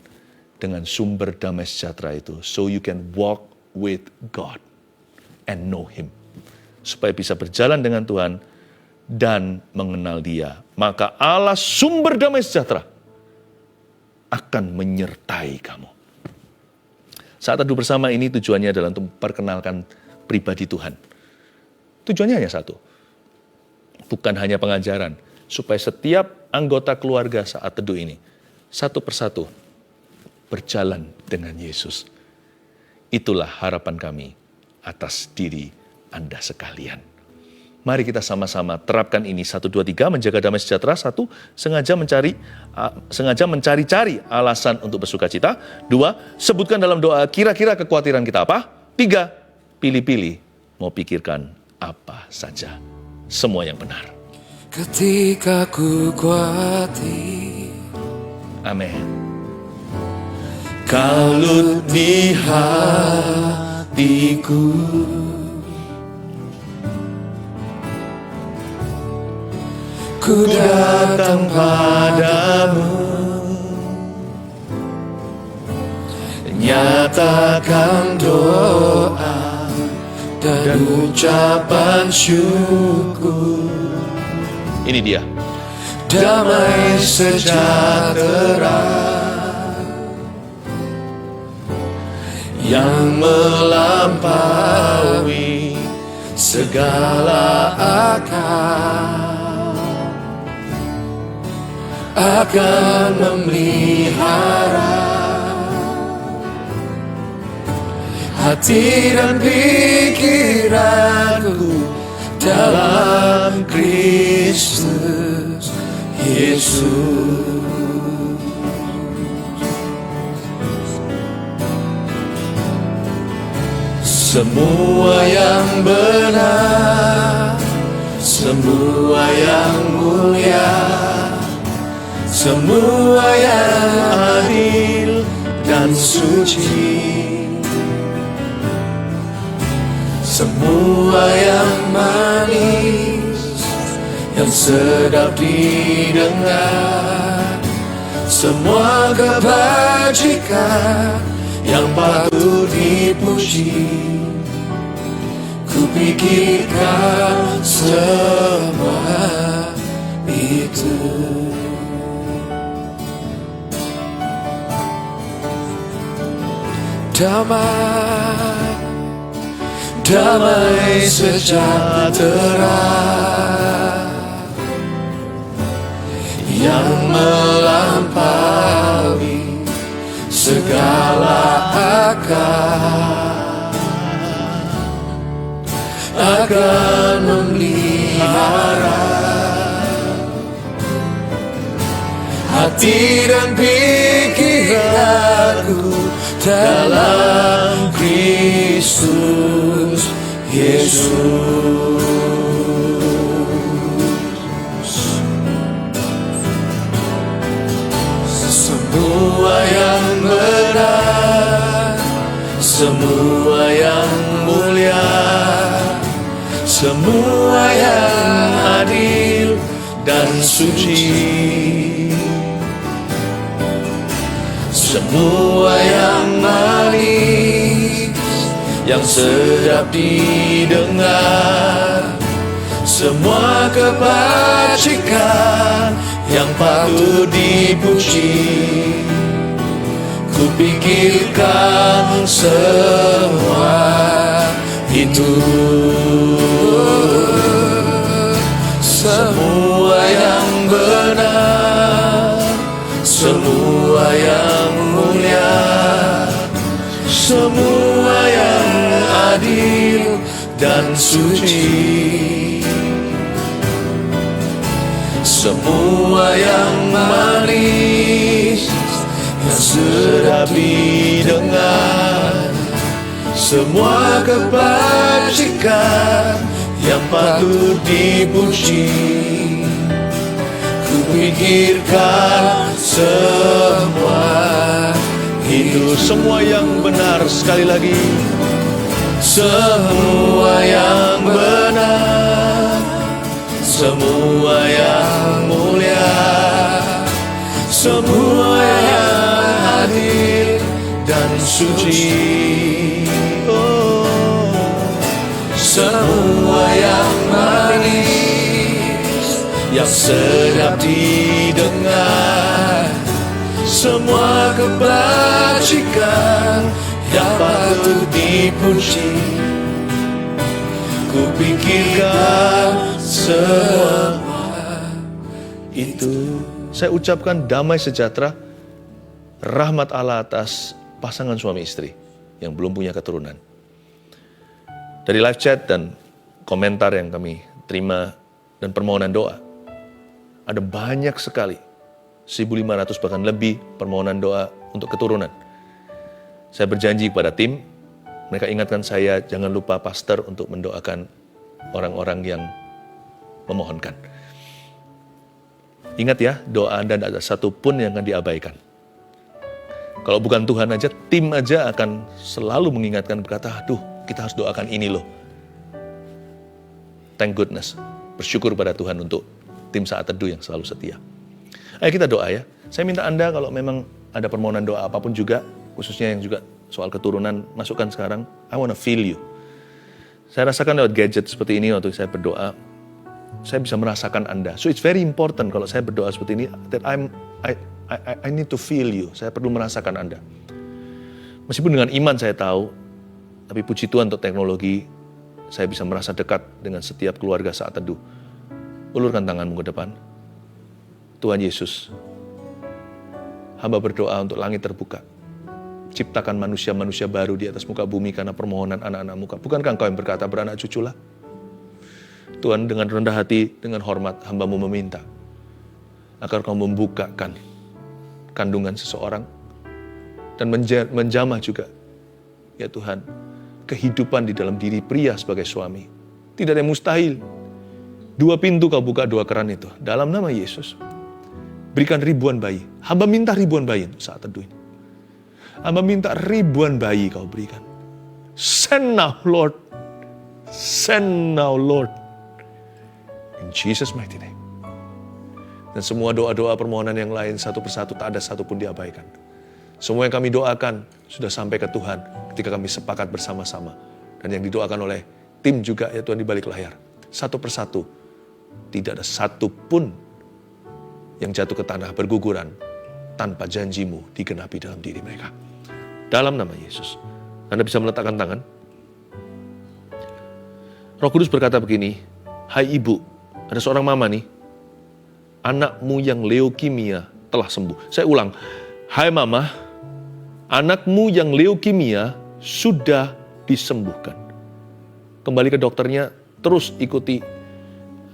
S1: dengan sumber damai sejahtera itu. So you can walk with God and know Him. Supaya bisa berjalan dengan Tuhan dan mengenal Dia. Maka Allah sumber damai sejahtera akan menyertai kamu. Saat teduh bersama ini tujuannya adalah untuk memperkenalkan pribadi Tuhan. Tujuannya hanya satu. Bukan hanya pengajaran. Supaya setiap anggota keluarga saat teduh ini, satu persatu, berjalan dengan Yesus. Itulah harapan kami atas diri Anda sekalian. Mari kita sama-sama terapkan ini. 1, 2, 3, menjaga damai sejahtera. 1, sengaja mencari-cari alasan untuk bersuka cita. 2, sebutkan dalam doa kira-kira kekhawatiran kita apa. 3, pilih-pilih mau pikirkan apa saja. Semua yang benar.
S2: Ketika ku khawatir,
S1: Amin. Kau lut di hatiku,
S2: ku datang padamu, nyatakan doa dan ucapan syukur.
S1: Ini dia.
S2: Damai sejahtera yang melampaui segala akal akan memelihara hati dan pikiranku dalam Kristus Yesus. Semua yang benar, semua yang mulia, semua yang adil dan suci, semua yang manis, yang sedap didengar, semua kebajikan yang patut dipuji. Kupikirkan semua itu. Damai, damai sejahtera yang melampaui segala akal akan memelihara hati dan pikiranku dalam Kristus Yesus. Semua yang benar, semua yang mulia, semua yang adil dan suci, semua yang manis, yang sedap didengar, semua kebajikan yang patut dipuji. Kupikirkan semua itu. Semua yang benar, semua yang mulia, semua yang adil dan suci, semua yang manis, yang sedap didengar, semua kebajikan yang patut dipuji. Kupikirkan semua itu. Semua yang benar, sekali lagi. Semua yang benar, semua yang mulia, semua yang adil dan suci, semua yang manis, yang sedap didengar, semua kebajikan yang patut dipuji. Kupikirkan semua itu.
S1: Saya ucapkan damai sejahtera, rahmat Allah atas pasangan suami istri yang belum punya keturunan. Dari live chat dan komentar yang kami terima dan permohonan doa, ada banyak sekali, 1.500 bahkan lebih permohonan doa untuk keturunan. Saya berjanji kepada tim, mereka ingatkan saya jangan lupa pastor untuk mendoakan orang-orang yang memohonkan. Ingat ya, doa Anda tidak ada satu pun yang akan diabaikan. Kalau bukan Tuhan aja, tim aja akan selalu mengingatkan, berkata, aduh, kita harus doakan ini loh. Thank goodness. Bersyukur pada Tuhan untuk tim Saat Teduh yang selalu setia. Ayo kita doa ya. Saya minta Anda kalau memang ada permohonan doa apapun juga, khususnya yang juga soal keturunan, masukkan sekarang. I wanna feel you. Saya rasakan lewat gadget seperti ini waktu saya berdoa, saya bisa merasakan Anda. So it's very important kalau saya berdoa seperti ini, that I need to feel you. Saya perlu merasakan Anda. Meskipun dengan iman saya tahu, tapi puji Tuhan untuk teknologi, saya bisa merasa dekat dengan setiap keluarga Saat Teduh. Ulurkan tanganmu ke depan. Tuhan Yesus, hamba berdoa untuk langit terbuka. Ciptakan manusia-manusia baru di atas muka bumi karena permohonan anak-anak-Mu. Bukankah Engkau yang berkata beranak cuculah? Tuhan, dengan rendah hati, dengan hormat, hamba-Mu meminta agar Kau membukakan kandungan seseorang dan menjamah juga, ya Tuhan, kehidupan di dalam diri pria sebagai suami. Tidak ada yang mustahil. 2 pintu Kau buka, 2 keran itu. Dalam nama Yesus, berikan ribuan bayi. Hamba minta ribuan bayi untuk Saat Teduh ini. Hamba minta ribuan bayi Kau berikan. Send now, Lord. Send now, Lord. In Jesus' mighty name. Dan semua doa-doa permohonan yang lain satu persatu tak ada satu pun diabaikan.
S2: Semua yang kami doakan sudah sampai ke Tuhan ketika kami sepakat bersama-sama. Dan yang didoakan oleh tim juga ya Tuhan di balik layar. Satu persatu, tidak ada satu pun yang jatuh ke tanah berguguran tanpa janjimu digenapi dalam diri mereka. Dalam nama Yesus. Anda bisa meletakkan tangan. Roh Kudus berkata begini, hai ibu, ada seorang mama nih, anakmu yang leukemia telah sembuh. Saya ulang, hai mama, anakmu yang leukemia sudah disembuhkan. Kembali ke dokternya, terus ikuti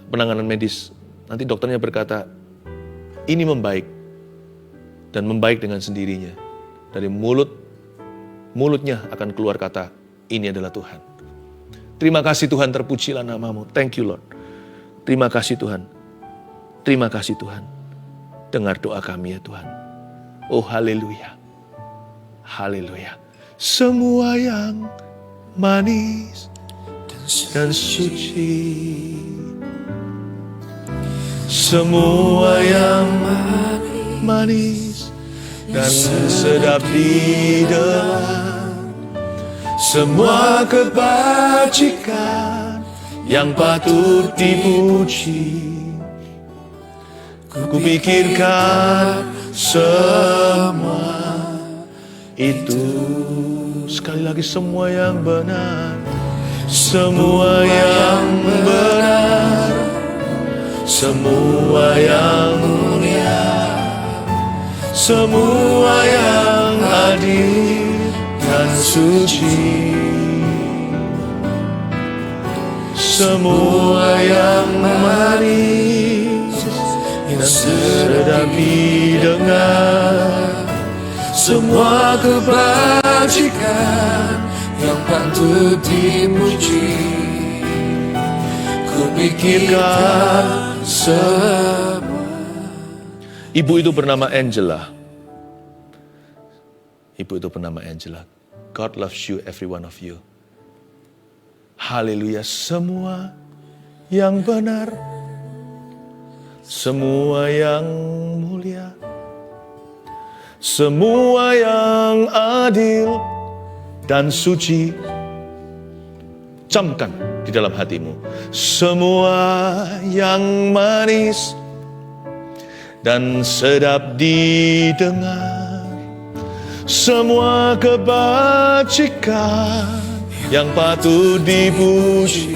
S2: penanganan medis. Nanti dokternya berkata, ini membaik. Dan membaik dengan sendirinya. Dari mulutnya akan keluar kata, ini adalah Tuhan. Terima kasih Tuhan, terpujilah namamu. Thank you Lord. Terima kasih Tuhan. Terima kasih Tuhan. Dengar doa kami ya Tuhan. Oh haleluya. Haleluya. Semua yang manis dan suci, semua yang manis dan sedap didengar, semua kebajikan yang patut dipuji, kupikirkan semua itu. Sekali lagi, semua yang benar, semua yang benar, semua yang mulia, semua yang adil dan suci, semua yang manis dan sedap didengar, semua kebajikan yang patut dipuji, kupikirkan semua. Ibu itu bernama Angela. Ibu itu bernama Angela. God loves you, every one of you. Haleluya. Semua yang benar, semua yang mulia, semua yang adil dan suci, camkan di dalam hatimu. Semua yang manis dan sedap didengar, semua kebajikan yang patut dipuji,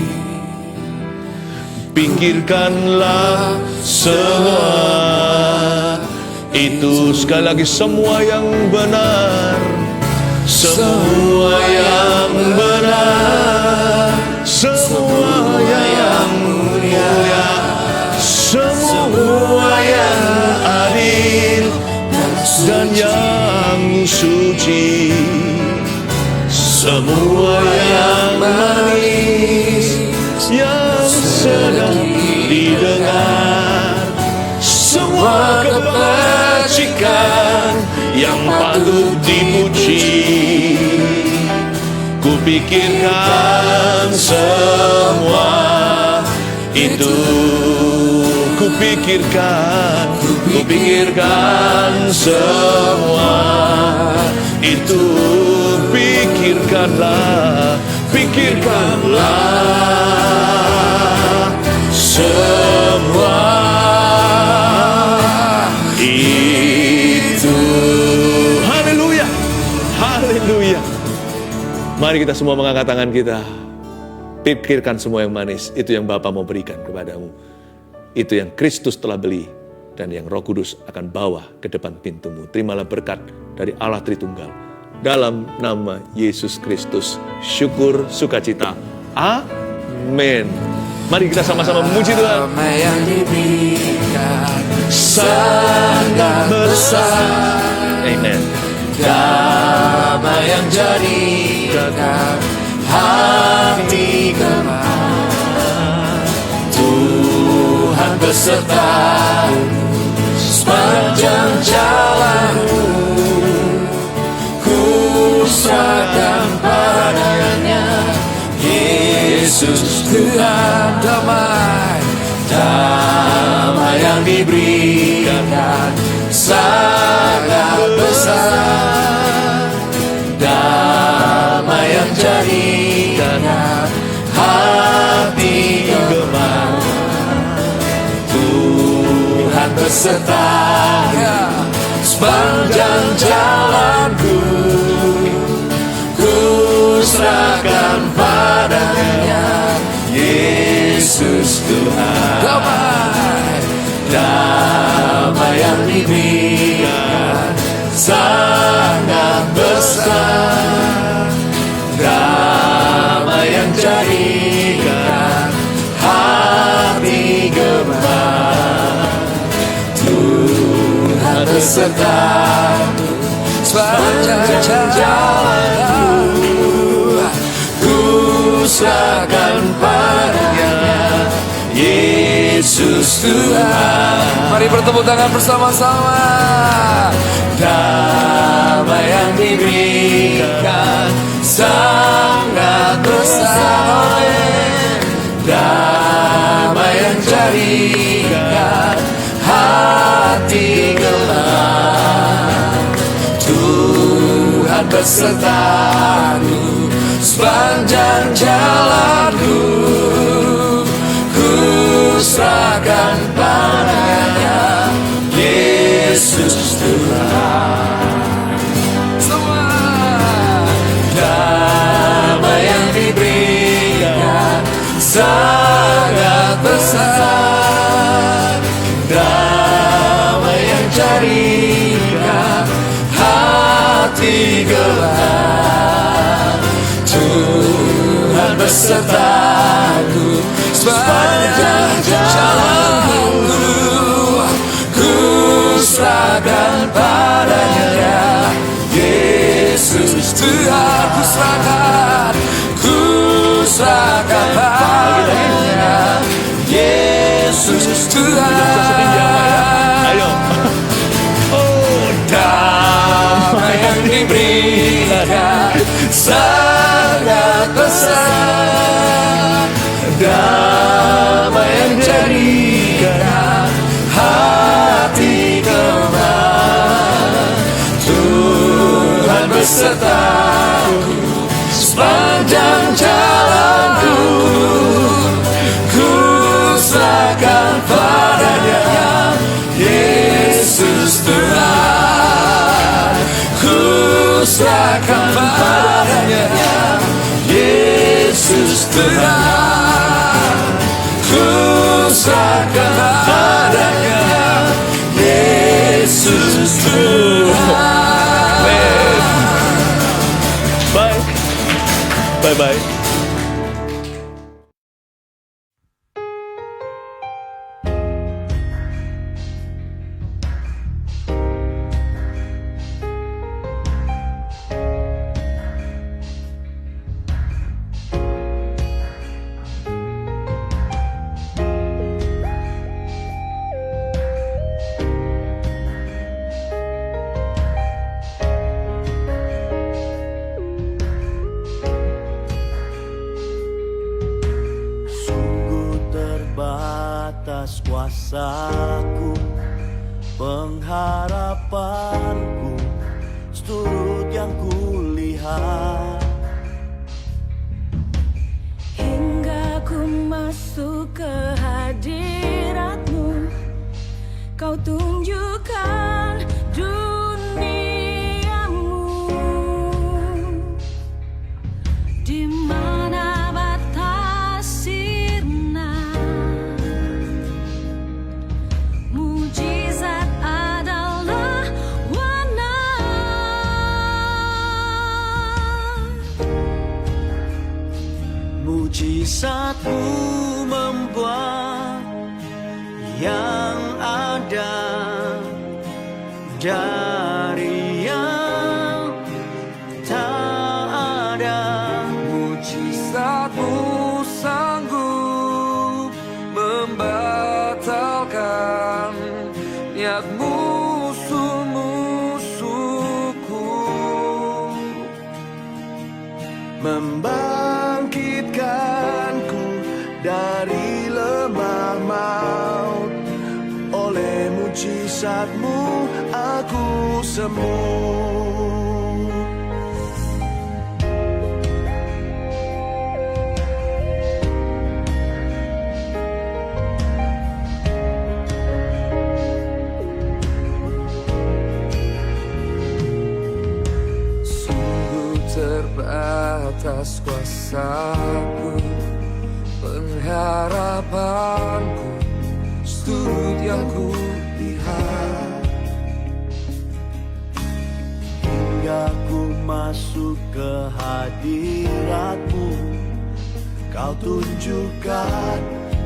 S2: pikirkanlah semua itu. Sekali lagi, semua yang benar, semua yang benar, semua yang mulia, semua yang adil dan yang suci, semua yang manis yang sedang didengar, semua kebajikan yang patut dipuji, kupikirkan semua itu. Kupikirkan semua itu. Pikirkanlah semua itu. Haleluya, haleluya. Mari kita semua mengangkat tangan kita. Pikirkan semua yang manis, itu yang Bapa mau berikan kepadamu. Itu yang Kristus telah beli dan yang Roh Kudus akan bawa ke depan pintumu. Terimalah berkat dari Allah Tritunggal. Dalam nama Yesus Kristus, syukur, sukacita. Amin. Mari kita sama-sama memuji Tuhan.
S4: Damai yang diberikan sangat besar.
S2: Amen.
S4: Damai yang jadikan hati gemar. Tuhan besertamu sepanjang jalanmu. Ku serahkan padanya, Yesus Tuhan. Damai, damai yang diberikan sangat besar. Damai yang jadikan hati gemar. Tuhan beserta sepanjang jalanku. Ku serahkan padanya, Yesus Tuhan. Damai yang diberikan sangat besar. Damai yang jadikan hati gemar. Tuhan besertaku sepanjang jalanku. Ku serahkan padanya, Yesus Tuhan. Mari bertepuk tangan bersama-sama. Damai yang diberikan sangat besar. Damai yang jadikan hati gemar. Tuhan besertaku sepanjang jalanku. Ku serahkan padanya, Yesus Tuhan. Semua damai yang diberikan sangat besar. Damai yang jadikan hati gelap. Tuhan besertaku sepanjang jalanku. Ku serahkan padanya, Yesus Tuhan. Ku serahkan padanya, Yesus Tuhan.
S1: Ayo.
S4: Damai yang diberikan sangat besar. Damai yang jadikan hati gemar. Tuhan besertaku sepanjang jalanku. Ku serahkan padanya, Yesus Tuhan. Ku serahkan padanya, Yesus Tuhan. Ku serahkan padanya, Yesus Tuhan.
S1: Bye. Bye-bye.
S5: Terbatas kuasaku, pengharapanku, seturut yang kulihat.
S3: Hingga ku masuk ke hadirat-Mu, Kau tunjukkan duniamu, di mana batas sirna. Mujizat adalah warna.
S5: Mujizat-Mu membuat yang ada dari yang tak ada.
S4: Mujizat-Mu sanggup membatalkan niat musuh-musuhku,
S5: membangkitkanku dari lemah maut oleh mujizat mujizat-Mu aku sembuh.
S4: Terbatas kuasaku, pengharapanku, sudut yang ku lihat.
S5: Hingga ku masuk ke hadirat-Mu, Kau tunjukkan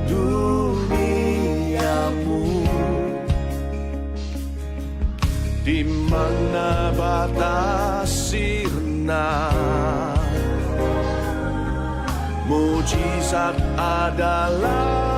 S5: duniamu. Di mana batas sirna, mujizat adalah